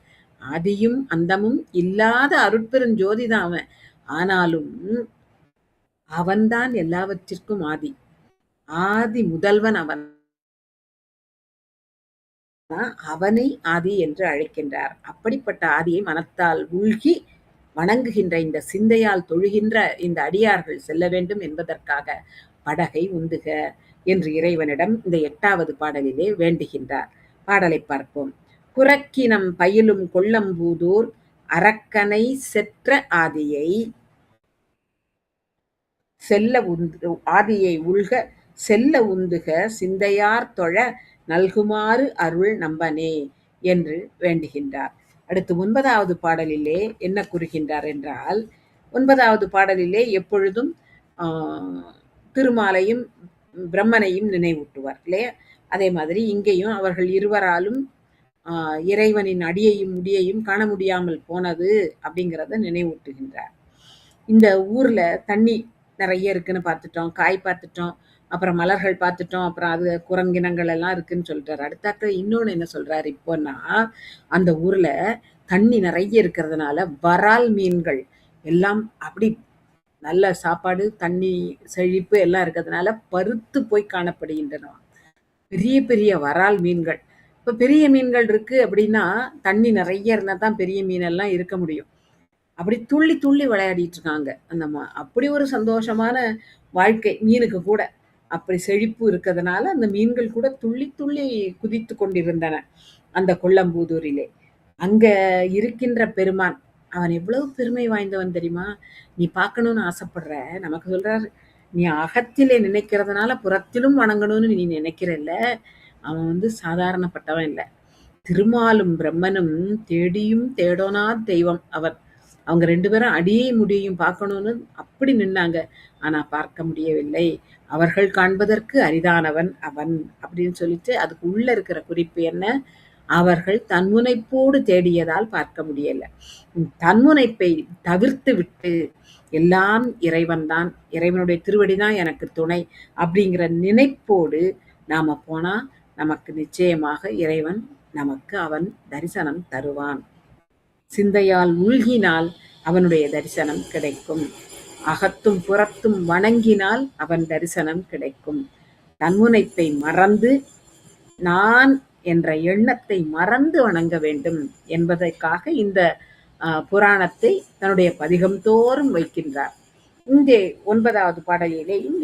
ஆதியும் அந்தமும் இல்லாத அருட்பெருஞ்சோதிதான் அவன். ஆனாலும் அவன்தான் எல்லாவற்றிற்கும் ஆதி. ஆதி முதல்வன் அவன். அவனை ஆதி என்று அழைக்கின்றார். அப்படிப்பட்ட ஆதியை மனத்தால் உள்கி வணங்குகின்ற இந்த சிந்தையால் தொழுகின்ற இந்த அடியார்கள் செல்ல வேண்டும் என்பதற்காக படகை உந்துக என்று இறைவனிடம் இந்த 8வது பாடலிலே வேண்டுகின்றார். பாடலை பார்ப்போம். குரக்கினம் பயிலும் கொள்ளம்பூதூர் அரக்கனை செற்ற ஆதியை ஆதியை உள்க செல்ல உந்துக சிந்தையார் தொழ நல்குமாறு அருள் நம்பனே என்று வேண்டுகின்றார். அடுத்து 9வது பாடலிலே என்ன கூறுகின்றார் என்றால், 9வது பாடலிலே எப்பொழுதும் திருமாலையும் பிரம்மனையும் நினைவூட்டுவார் இல்லையா? அதே மாதிரி இங்கேயும் அவர்கள் இருவராலும் இறைவனின் அடியையும் முடியையும் காண முடியாமல் போனது அப்படிங்கிறத நினைவூட்டுகின்றார். இந்த ஊர்ல தண்ணி நிறைய இருக்குன்னு பார்த்துட்டோம், காய் பார்த்துட்டோம், அப்புறம் மலர்கள் பார்த்துட்டோம், அப்புறம் அது குரங்கினங்கள் எல்லாம் இருக்குன்னு சொல்லிட்டாரு. அடுத்தாக்க இன்னொன்னு என்ன சொல்றாரு இப்போன்னா, அந்த ஊர்ல தண்ணி நிறைய இருக்கிறதுனால வரால் மீன்கள் எல்லாம் அப்படி நல்ல சாப்பாடு, தண்ணி, செழிப்பு எல்லாம் இருக்கிறதுனால பருத்து போய் காணப்படுகின்றன. பெரிய பெரிய வரால் மீன்கள். இப்ப பெரிய மீன்கள் இருக்கு அப்படின்னா, தண்ணி நிறைய இருந்தா தான் பெரிய மீனெல்லாம் இருக்க முடியும். அப்படி துள்ளி துள்ளி விளையாடிட்டு இருக்காங்க. அப்படி ஒரு சந்தோஷமான வாழ்க்கை மீனுக்கு கூட. அப்படி செழிப்பு இருக்கிறதுனால அந்த மீன்கள் கூட துள்ளி துள்ளி குதித்து கொண்டிருந்தன அந்த கொல்லம்பூதூரிலே. அங்க இருக்கின்ற பெருமான் அவன் எவ்வளவு பெருமை வாய்ந்தவன் தெரியுமா? நீ பார்க்கணும்னு ஆசைப்படுற. நமக்கு சொல்றாரு, நீ அகத்திலே நினைக்கிறதுனால புறத்திலும் வணங்கணும்னு நீ நினைக்கிறல்ல, அவன் சாதாரணப்பட்டவன் இல்லை. திருமாலும் பிரம்மனும் தேடியும் தேடோனா தெய்வம் அவர். அவங்க 2 பேரும் அடியை முடியையும் பார்க்கணும்னு அப்படி நின்னாங்க. ஆனா பார்க்க முடியவில்லை. அவர்கள் காண்பதற்கு அரிதானவன் அவன் அப்படின்னு சொல்லிட்டு அதுக்கு உள்ள இருக்கிற குறிப்பு என்ன? அவர்கள் தன்முனைப்போடு தேடியதால் பார்க்க முடியல. தன்முனைப்பை தவிர்த்து விட்டு எல்லாம் இறைவன்தான், இறைவனுடைய திருவடிதான் எனக்கு துணை அப்படிங்கிற நினைப்போடு நாம போனா நமக்கு நிச்சயமாக இறைவன் நமக்கு அவன் தரிசனம் தருவான். சிந்தையால் மூழ்கினால் அவனுடைய தரிசனம் கிடைக்கும். அகத்தும் புறத்தும் வணங்கினால் அவன் தரிசனம் கிடைக்கும். தன்முனைப்பை மறந்து நான் என்ற எண்ணத்தை மறந்து வணங்க வேண்டும் என்பதற்காக இந்த புராணத்தை தன்னுடைய பதிகம் தோறும் வைக்கின்றார். இங்கே 9வது பாடலிலேயும்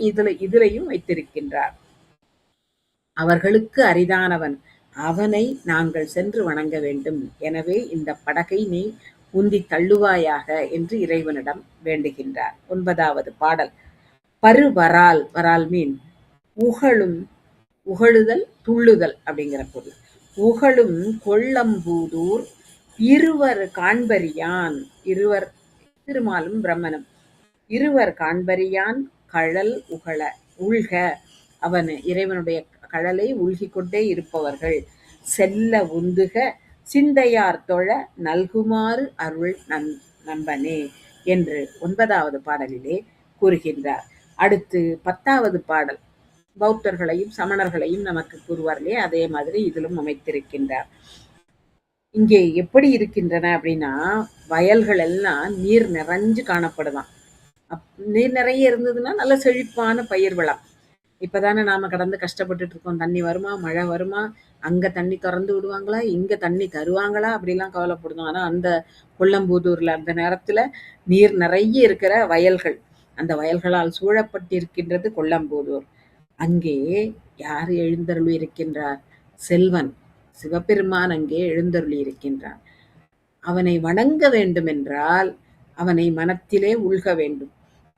இதிலையும் வைத்திருக்கின்றார். அவர்களுக்கு அரிதானவன் அவனை நாங்கள் சென்று வணங்க வேண்டும். எனவே இந்த படகை நீ உந்தி தள்ளுவாயாக என்று இறைவனிடம் வேண்டுகின்றார். 9வது பாடல். பருவரால் வரால் மீன் உகழும் உகழுதல் துள்ளுதல் அப்படிங்கிற பொருள். உகழும் கொள்ளம்பூதூர் இருவர் காண்பரியான் இருவர் திருமாலும் பிரம்மனும் இருவர் காண்பரியான் கழல் உகழ உள்க அவன் இறைவனுடைய கடலை உள்கிக் கொண்டே இருப்பவர்கள் செல்ல உந்துக சிந்தையார் தொழ நல்குமாறு அருள் நண்பனே என்று 9வது பாடலிலே கூறுகின்றார். அடுத்து 10வது பாடல் பௌத்தர்களையும் சமணர்களையும் நமக்கு கூறுவார்களே அதே மாதிரி இதிலும் அமைத்திருக்கின்றார். இங்கே எப்படி இருக்கின்றன அப்படின்னா, வயல்கள் எல்லாம் நீர் நிறைஞ்சு காணப்படுதான். நீர் நிறைய இருந்ததுன்னா நல்ல செழிப்பான பயிர் வளம். இப்பதானே நாம கடந்து கஷ்டப்பட்டுட்டு இருக்கோம். தண்ணி வருமா? மழை வருமா? அங்க தண்ணி தொறந்து விடுவாங்களா? இங்க தண்ணி தருவாங்களா? அப்படிலாம் கவலைப்படுதோம். ஆனா அந்த கொல்லம்பூதூர்ல அந்த நேரத்துல நீர் நிறைய இருக்கிற வயல்கள். அந்த வயல்களால் சூழப்பட்டிருக்கின்றது கொல்லம்பூதூர். அங்கே யார் எழுந்தருளி இருக்கின்றார்? செல்வன். சிவபெருமான் அங்கே எழுந்தருளி இருக்கின்றான். அவனை வணங்க வேண்டுமென்றால், அவனை மனத்திலே உள்க வேண்டும்.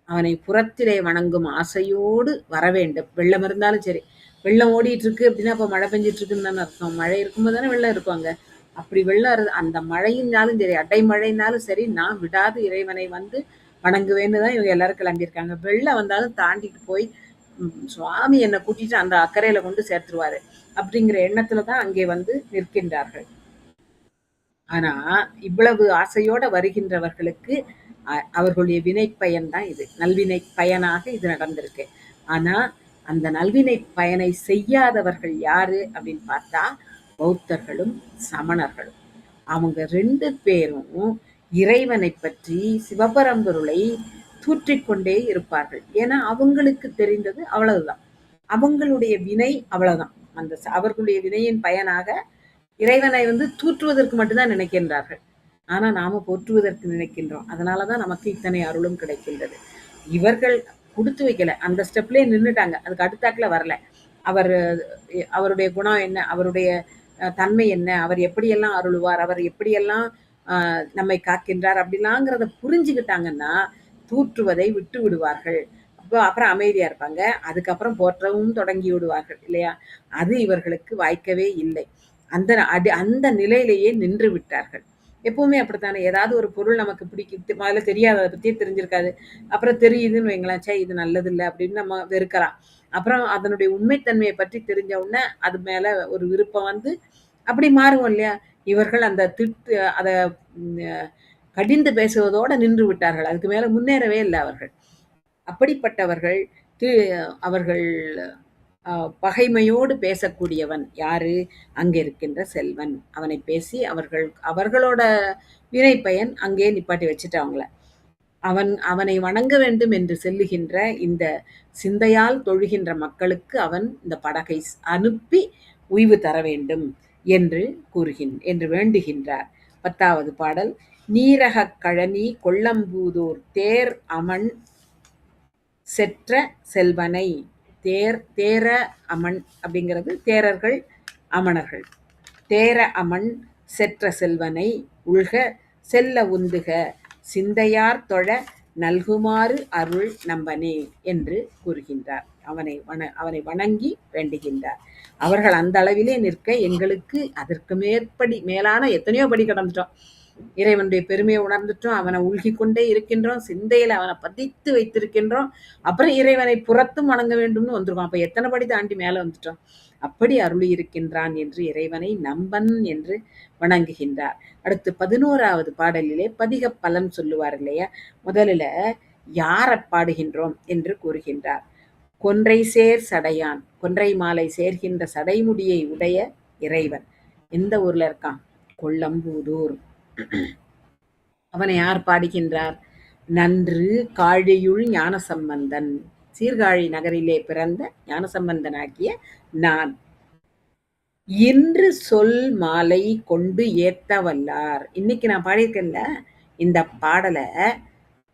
அவனை புறத்திலே வணங்கும் ஆசையோடு வரவேண்டும். வெள்ளம் இருந்தாலும் சரி. வெள்ளம் ஓடிட்டு இருக்கு அப்படின்னா, அப்ப மழை பெஞ்சிட்டு இருக்குன்னு தானே அர்த்தம். மழை இருக்கும்போது தானே வெள்ளம் இருக்கும் அங்க. அப்படி வெள்ளம் அந்த மழையினாலும் சரி, அடைமழைனாலும் சரி, நான் விடாது இறைவனை வந்து வணங்குவேன்னு தான் இவங்க எல்லாரும் கிளம்பியிருக்காங்க. வெள்ளம் வந்தாலும் தாண்டிட்டு போய் சுவாமி என்னை கூட்டிட்டு அந்த அக்கறையில கொண்டு சேர்த்துருவாரு அப்படிங்கிற எண்ணத்துல தான் அங்கே வந்து நிற்கின்றார்கள். ஆனா இவ்வளவு ஆசையோட வருகின்றவர்களுக்கு அவர்களுடைய வினை பயன் தான் இது. நல்வினை பயனாக இது நடந்திருக்கு. ஆனா அந்த நல்வினை பயனை செய்யாதவர்கள் யாரு அப்படின்னு பார்த்தா பௌத்தர்களும் சமணர்களும். அவங்க 2 பேரும் இறைவனை பற்றி சிவபரம்பொருளை தூற்றிக்கொண்டே இருப்பார்கள். ஏன்னா அவங்களுக்கு தெரிந்தது அவ்வளவுதான். அவங்களுடைய வினை அவ்வளவுதான். அந்த அவர்களுடைய வினையின் பயனாக இறைவனை வந்து தூற்றுவதற்கு மட்டும்தான் நினைக்கின்றார்கள். ஆனா நாம போற்றுவதற்கு நினைக்கின்றோம். அதனாலதான் நமக்கு இத்தனை அருளும் கிடைக்கின்றது. இவர்கள் கொடுத்து வைக்கல. அந்த ஸ்டெப்லயே நின்னுட்டாங்க. அதுக்கு அடுத்தாக்குல வரல. அவர் அவருடைய குணம் என்ன? அவருடைய தன்மை என்ன? அவர் எப்படியெல்லாம் அருளுவார்? அவர் எப்படியெல்லாம் நம்மை காக்கின்றார்? அப்படிலாங்கிறத புரிஞ்சுக்கிட்டாங்கன்னா, தூற்றுவதை விட்டு விடுவார்கள். அப்போ அப்புறம் அமைதியா இருப்பாங்க. அதுக்கப்புறம் போற்றவும் தொடங்கி விடுவார்கள் இல்லையா? அது இவர்களுக்கு வாய்க்கவே இல்லை. அந்த நிலையிலேயே நின்று விட்டார்கள். எப்பவுமே அப்படித்தானே. ஏதாவது ஒரு பொருள் நமக்கு முதல்ல தெரியாது, அதை பத்தியே தெரிஞ்சிருக்காது. அப்புறம் தெரியுதுன்னு வைங்களேன், ச்சே இது நல்லது இல்லை அப்படின்னு நம்ம வெறுக்கலாம். அப்புறம் அதனுடைய உண்மைத்தன்மையை பற்றி தெரிஞ்ச உடனே அது மேல ஒரு விருப்பம் வந்து அப்படி மாறுவோம் இல்லையா? இவர்கள் அந்த அதை கடிந்து பேசுவதோட நின்று விட்டார்கள். அதுக்கு மேல முன்னேறவே இல்லை அவர்கள். அப்படிப்பட்டவர்கள் அவர்கள் பகைமையோடு பேசக்கூடியவன் யாரு? அங்கே இருக்கின்ற செல்வன். அவனை பேசி அவர்களோட வினை பயன் அங்கே நிப்பாட்டி வச்சுட்டு அவங்கள. அவனை வணங்க வேண்டும் என்று செல்லுகின்ற இந்த சிந்தையால் தொழுகின்ற மக்களுக்கு அவன் இந்த படகை அனுப்பி உய்வு தர வேண்டும் என்று வேண்டுகின்றார். 10வது பாடல். நீரகக் கழனி கொல்லம்பூதூர் தேர் அமன் செற்ற செல்வனை. தேர அமன் அப்படிங்கிறது தேரர்கள் அமணர்கள். தேர அமன் செற்ற செல்வனை உள்க செல்ல உந்துக சிந்தையார் தொழ நல்குமாறு அருள் நம்பனே என்று கூறுகின்றார். அவனை வணங்கி வேண்டுகின்றார். அவர்கள் அந்த அளவிலே நிற்க எங்களுக்கு அதற்கு மேலான எத்தனையோ படி கடந்துட்டோம். இறைவனுடைய பெருமையை உணர்ந்துட்டோம். அவனை உள்கி கொண்டே இருக்கின்றோம். சிந்தையில அவனை பதித்து வைத்திருக்கின்றோம். அப்புறம் இறைவனை புறத்தும் வணங்க வேண்டும்னு வந்திருக்கோம். அப்ப எத்தனை படி தாண்டி மேல வந்துட்டோம். அப்படி அருளி இருக்கின்றான் என்று இறைவனை நம்பன் என்று வணங்குகின்றார். அடுத்து 11வது பாடலிலே பதிக பலன் சொல்லுவார் இல்லையா? முதலில் யாரை பாடுகின்றோம் என்று கூறுகின்றார். கொன்றை சேர் சடையான். கொன்றை மாலை சேர்கின்ற சடைமுடியை உடைய இறைவன் எந்த ஊர்ல இருக்கான்? கொல்லம்பூதூர். அவனை யார் பாடுகின்றார்? நன்று காழியுள் ஞானசம்பந்தன். சீர்காழி நகரிலே பிறந்த ஞானசம்பந்தனாகிய நான். இன்று சொல் மாலை கொண்டு ஏத்த வல்லார். இன்னைக்கு நான் பாடியிருக்கேன்ல, இந்த பாடலை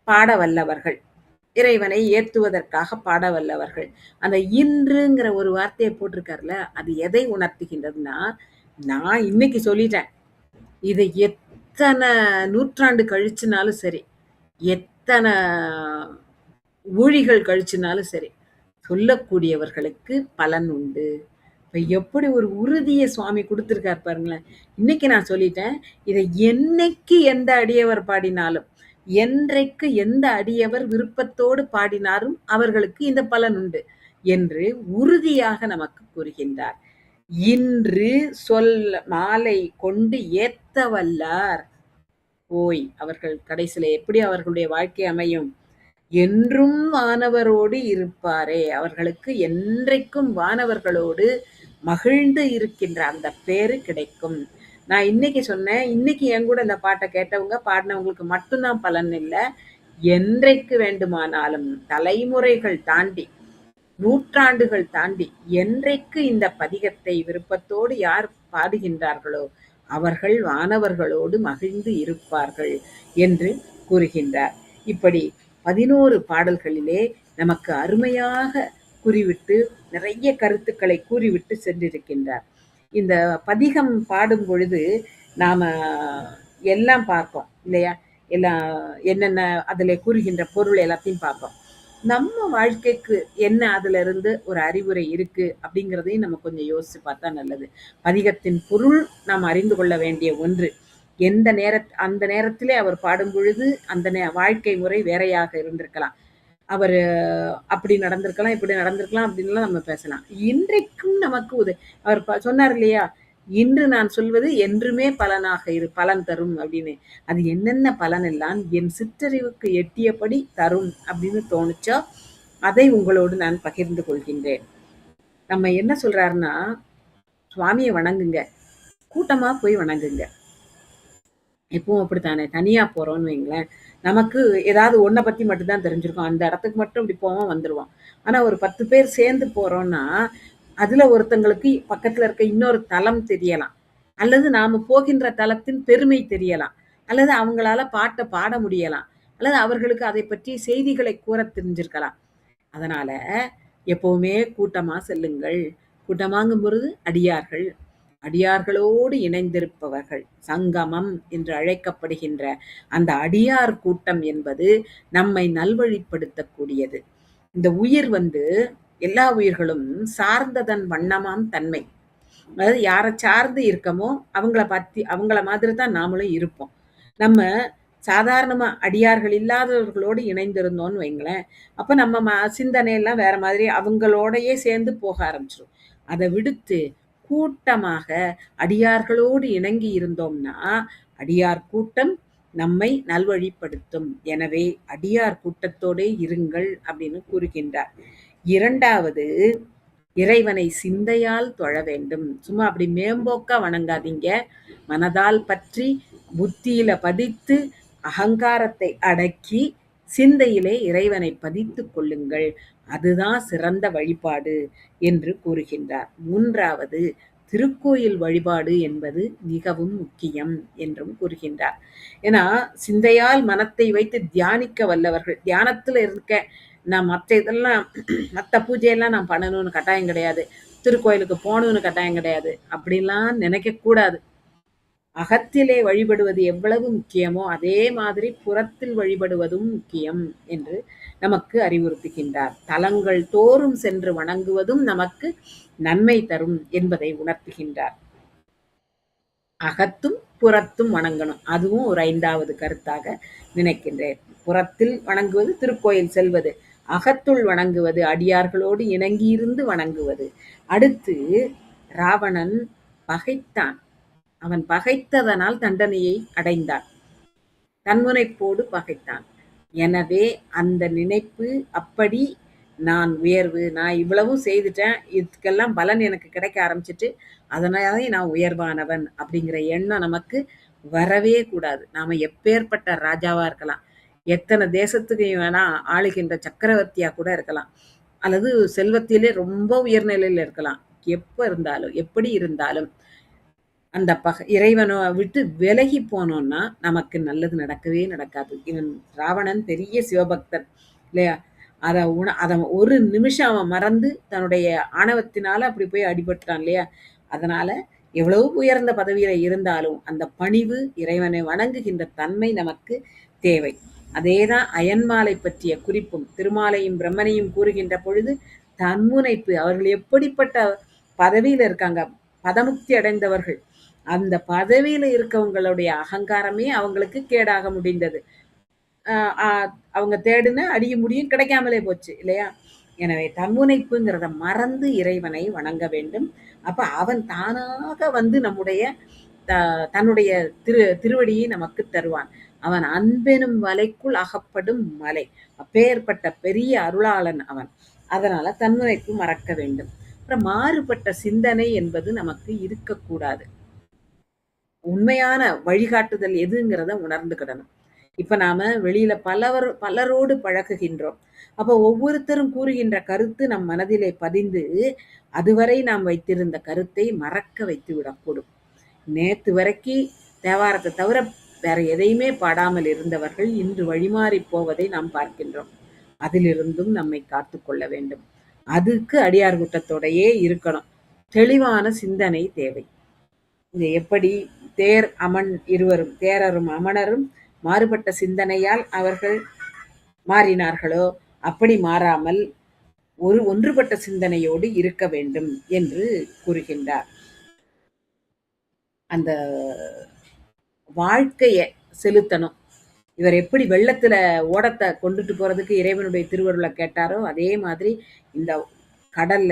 பாட வல்லவர்கள், இறைவனை ஏத்துவதற்காக பாட வல்லவர்கள். அந்த இன்றுங்கிற ஒரு வார்த்தையை போட்டிருக்காருல, அது எதை உணர்த்துகின்றதுன்னா, நான் இன்னைக்கு சொல்லிட்டேன். இதை எத்தனை நூற்றாண்டு கழிச்சுனாலும் சரி, எத்தனை ஊழிகள் கழிச்சுனாலும் சரி, சொல்லக்கூடியவர்களுக்கு பலன் உண்டு. இப்ப எப்படி ஒரு உறுதியை சுவாமி கொடுத்திருக்கார் பாருங்களேன். இன்னைக்கு நான் சொல்லிட்டேன். இதை என்னைக்கு எந்த அடியவர் பாடினாலும், என்றைக்கு எந்த அடியவர் விருப்பத்தோடு பாடினாரும் அவர்களுக்கு இந்த பலன் உண்டு என்று உறுதியாக நமக்கு கூறுகின்றார். இன்று சொல் மாலை கொண்டு ஏத்த வல்லார். போய் அவர்கள் கடைசியில எப்படி அவர்களுடைய வாழ்க்கை அமையும்? என்றும் வானவரோடு இருப்பாரே. அவர்களுக்கு என்றைக்கும் வானவர்களோடு மகிழ்ந்து இருக்கின்ற அந்த பேரு கிடைக்கும். நான் இன்னைக்கு சொன்னேன், இன்னைக்கு என் கூட இந்த பாட்டை கேட்டவங்க பாடினவங்களுக்கு மட்டும்தான் பலன் இல்லை, என்றைக்கு வேண்டுமானாலும் தலைமுறைகள் தாண்டி நூற்றாண்டுகள் தாண்டி என்றைக்கு இந்த பதிகத்தை விருப்பத்தோடு யார் பாடுகின்றார்களோ அவர்கள் வானவர்களோடு மகிழ்ந்து இருப்பார்கள் என்று கூறுகின்றார். இப்படி 11 பாடல்களிலே நமக்கு அருமையாக கூறிவிட்டு நிறைய கருத்துக்களை கூறிவிட்டு சென்றிருக்கின்றார். இந்த பதிகம் பாடும் பொழுது நாம எல்லாம் பார்ப்போம் இல்லையா? எல்லாம் என்னென்ன அதிலே கூறுகின்ற பொருள் எல்லாத்தையும் பார்ப்போம். நம்ம வாழ்க்கைக்கு என்ன அதுல இருந்து ஒரு அறிவுரை இருக்கு அப்படிங்கிறதையும் நம்ம கொஞ்சம் யோசிச்சு பார்த்தா நல்லது. பதிகத்தின் பொருள் நாம் அறிந்து கொள்ள வேண்டிய ஒன்று. எந்த அந்த நேரத்திலே அவர் பாடும் பொழுது அந்த வாழ்க்கை முறை வேறையாக இருந்திருக்கலாம். அவரு அப்படி நடந்திருக்கலாம், இப்படி நடந்திருக்கலாம் அப்படின்லாம் நம்ம பேசலாம். இன்றைக்கும் நமக்கு அவர் சொன்னார் இல்லையா? இன்று நான் சொல்வது என்றுமே பலன் தரும் அப்படின்னு. அது என்னென்ன பலன் எல்லாம் என் சிற்றறிவுக்கு எட்டியபடி தரும் அப்படின்னு தோணுச்சோ அதை உங்களோடு நான் பகிர்ந்து கொள்கின்றேன். நம்ம என்ன சொல்றாருன்னா, சுவாமியை வணங்குங்க, கூட்டமா போய் வணங்குங்க. எப்பவும் அப்படித்தானே. தனியா போறோம்னு வைங்களேன், நமக்கு ஏதாவது ஒன்றை பத்தி மட்டும்தான் தெரிஞ்சிருக்கும். அந்த இடத்துக்கு மட்டும் இப்படி போவோம் வந்துருவோம். ஆனா ஒரு 10 பேர் சேர்ந்து போறோம்னா அதுல ஒருத்தங்களுக்கு பக்கத்துல இருக்க இன்னொரு தலம் தெரியலாம், அல்லது நாம போகின்ற தலத்தின் பெருமை தெரியலாம், அல்லது அவங்களால பாட்டை பாட முடியலாம், அல்லது அவர்களுக்கு அதை பற்றி செய்திகளை கூற தெரிஞ்சிருக்கலாம். அதனால எப்பவுமே கூட்டமா செல்லுங்கள். கூட்டமாங்கும் பொழுது அடியார்கள், அடியார்களோடு இணைந்திருப்பவர்கள், சங்கமம் என்று அழைக்கப்படுகின்ற அந்த அடியார் கூட்டம் என்பது நம்மை நல்வழிப்படுத்தக்கூடியது. இந்த உயிர் எல்லா உயிர்களும் சார்ந்ததன் வண்ணமாம் தன்மை. அதாவது யாரை சார்ந்து இருக்கமோ அவங்கள மாதிரி தான் நாமளும் இருப்போம். நம்ம சாதாரணமா அடியார்கள் இல்லாதவர்களோடு இணைந்திருந்தோம்னு வைங்களேன், அப்ப நம்ம சிந்தனையெல்லாம் வேற மாதிரி அவங்களோடையே சேர்ந்து போக ஆரம்பிச்சிடும். அதை விடுத்து கூட்டமாக அடியார்களோடு இணங்கி இருந்தோம்னா அடியார் கூட்டம் நம்மை நல்வழிப்படுத்தும். எனவே அடியார் கூட்டத்தோடே இருங்கள் அப்படின்னு கூறுகின்றார். இரண்டாவது, இறைவனை சிந்தையால் தொழ வேண்டும். சும்மா அப்படி மேம்போக்கா வணங்காதீங்க. மனதால் பற்றி புத்தியில பதித்து அகங்காரத்தை அடக்கி சிந்தையிலே இறைவனை பதித்து கொள்ளுங்கள். அதுதான் சிறந்த வழிபாடு என்று கூறுகின்றார். மூன்றாவது, திருக்கோயில் வழிபாடு என்பது மிகவும் முக்கியம் என்றும் கூறுகின்றார். ஏன்னா சிந்தையால் மனத்தை வைத்து தியானிக்க வல்லவர்கள், தியானத்துல இருக்க நான் மற்ற இதெல்லாம் மற்ற பூஜையெல்லாம் நான் பண்ணணும்னு கட்டாயம் கிடையாது, திருக்கோயிலுக்கு போகணும்னு கட்டாயம் கிடையாது அப்படிலாம் நினைக்கக்கூடாது. அகத்திலே வழிபடுவது எவ்வளவு முக்கியமோ அதே மாதிரி புறத்தில் வழிபடுவதும் முக்கியம் என்று நமக்கு அறிவுறுத்துகின்றார். தலங்கள் தோறும் சென்று வணங்குவதும் நமக்கு நன்மை தரும் என்பதை உணர்த்துகின்றார். அகத்தும் புறத்தும் வணங்கணும், அதுவும் ஒரு 5வது கருத்தாக நினைக்கின்றேன். புறத்தில் வணங்குவது திருக்கோயில் செல்வது, அகத்துள் வணங்குவது அடியார்களோடு இணங்கியிருந்து வணங்குவது. அடுத்து ராவணன் பகைத்தான். அவன் பகைத்ததனால் தண்டனையை அடைந்தான். தன்முனைப்போடு பகைத்தான். எனவே அந்த நினைப்பு அப்படி நான் உயர்வு, நான் இவ்வளவும் செய்துட்டேன், இதுக்கெல்லாம் பலன் எனக்கு கிடைக்க ஆரம்பிச்சிட்டு அதனாலே நான் உயர்வானவன் அப்படிங்கிற எண்ணம் நமக்கு வரவே கூடாது. நாம எப்பேற்பட்ட ராஜாவா இருக்கலாம், எத்தனை தேசத்துக்கு வேணா ஆளுகின்ற சக்கரவர்த்தியா கூட இருக்கலாம், அல்லது செல்வத்திலே ரொம்ப உயர்நிலையில் இருக்கலாம். எப்படி இருந்தாலும் அந்த இறைவனை விட்டு விலகி போனோம்னா நமக்கு நல்லது நடக்கவே நடக்காது. இவன் ராவணன் பெரிய சிவபக்தன் இல்லையா? அதை ஒரு நிமிஷம் அவன் மறந்து தன்னுடைய ஆணவத்தினால அப்படி போய் அடிபட்டான் இல்லையா? அதனால எவ்வளவு உயர்ந்த பதவியில இருந்தாலும் அந்த பணிவு, இறைவனை வணங்குகின்ற தன்மை நமக்கு தேவை. அதேதான் அயன்மாலை பற்றிய குறிப்பும். திருமாலையும் பிரம்மனையும் கூறுகின்ற பொழுது தன்முனைப்பு, அவர்கள் எப்படிப்பட்ட பதவியில இருக்காங்க, பதமுக்தி அடைந்தவர்கள். அந்த பதவியில இருக்கவங்களுடைய அகங்காரமே அவங்களுக்கு கேடாக முடிந்தது. அவங்க தேடுன அடிய முடியும், கிடைக்காமலே போச்சு இல்லையா? எனவே தன்முனைப்புங்கிறத மறந்து இறைவனை வணங்க வேண்டும். அப்ப அவன் தானாக நம்முடைய தன்னுடைய திருவடியை நமக்கு தருவான். அவன் அன்பெனும் வலைக்குள் அகப்படும் மலை, அப்பேற்பட்ட பெரிய அருளாளன் அவன். அதனால தன்முனைப்பு மறக்க வேண்டும். அப்புறம் மாறுபட்ட சிந்தனை என்பது நமக்கு இருக்கக்கூடாது. உண்மையான வழிகாட்டுதல் எதுங்கிறத உணர்ந்துக்கிடணும். இப்ப நாம வெளியில பலரோடு பழகுகின்றோம். அப்ப ஒவ்வொருத்தரும் கூறுகின்ற கருத்து நம் மனதிலே பதிந்து, அதுவரை நாம் வைத்திருந்த கருத்தை மறக்க வைத்து விடக்கூடும். நேத்து வரைக்கு தேவாரத்த தவிர வேற எதையுமே பாடாமல் இருந்தவர்கள் இன்று வழிமாறிப் போவதை நாம் பார்க்கின்றோம். அதிலிருந்தும் நம்மை காத்துக் கொள்ள வேண்டும். அதுக்கு அடியார் கூட்டத்தோடயே இருக்கணும். தெளிவான சிந்தனை தேவை. இது எப்படி தேர் அமன் இருவரும் தேரரும் அமணரும் மாறுபட்ட சிந்தனையால் அவர்கள் மாறினார்களோ அப்படி மாறாமல் ஒன்றுபட்ட சிந்தனையோடு இருக்க வேண்டும் என்று கூறுகின்றார். அந்த வாழ்க்கைய செலுத்தணும். இவர் எப்படி வெள்ளத்துல ஓடத்த கொண்டுட்டு போறதுக்கு இறைவனுடைய திருவருள கேட்டாரோ, அதே மாதிரி இந்த கடல்ல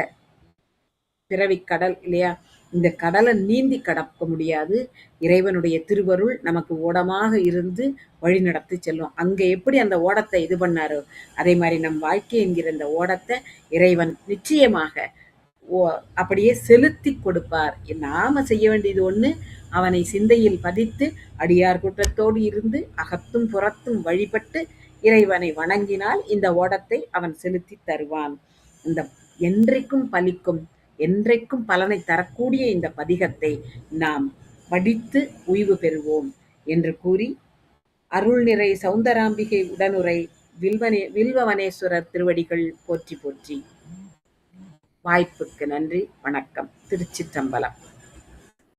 பிறவிக் கடல் இல்லையா? இந்த கடலை நீந்தி கடக்க முடியாது. இறைவனுடைய திருவருள் நமக்கு ஓடமாக இருந்து வழிநடத்தி செல்லும். அங்க எப்படி அந்த ஓடத்தை இது பண்ணாரோ, அதே மாதிரி நம் வாழ்க்கை என்கிற இந்த ஓடத்தை இறைவன் நிச்சயமாக அப்படியே செலுத்தி கொடுப்பார். நாம செய்ய வேண்டியது ஒண்ணு, அவனை சிந்தையில் பதித்து அடியார் கூட்டத்தோடு இருந்து அகத்தும் புறத்தும் வழிபட்டு இறைவனை வணங்கினால் இந்த ஓடத்தை அவன் செலுத்தி தருவான். இந்த என்றைக்கும் பலிக்கும் என்றைக்கும் பலனை தரக்கூடிய இந்த பதிகத்தை நாம் படித்து உய்வு பெறுவோம் என்று கூறி, அருள்நிறை சௌந்தராம்பிகை உடனுரை வில்வவனேஸ்வரர் திருவடிகள் போற்றி போற்றி. வாய்ப்புக்கு நன்றி. வணக்கம். திருச்சிற்றம்பலம்.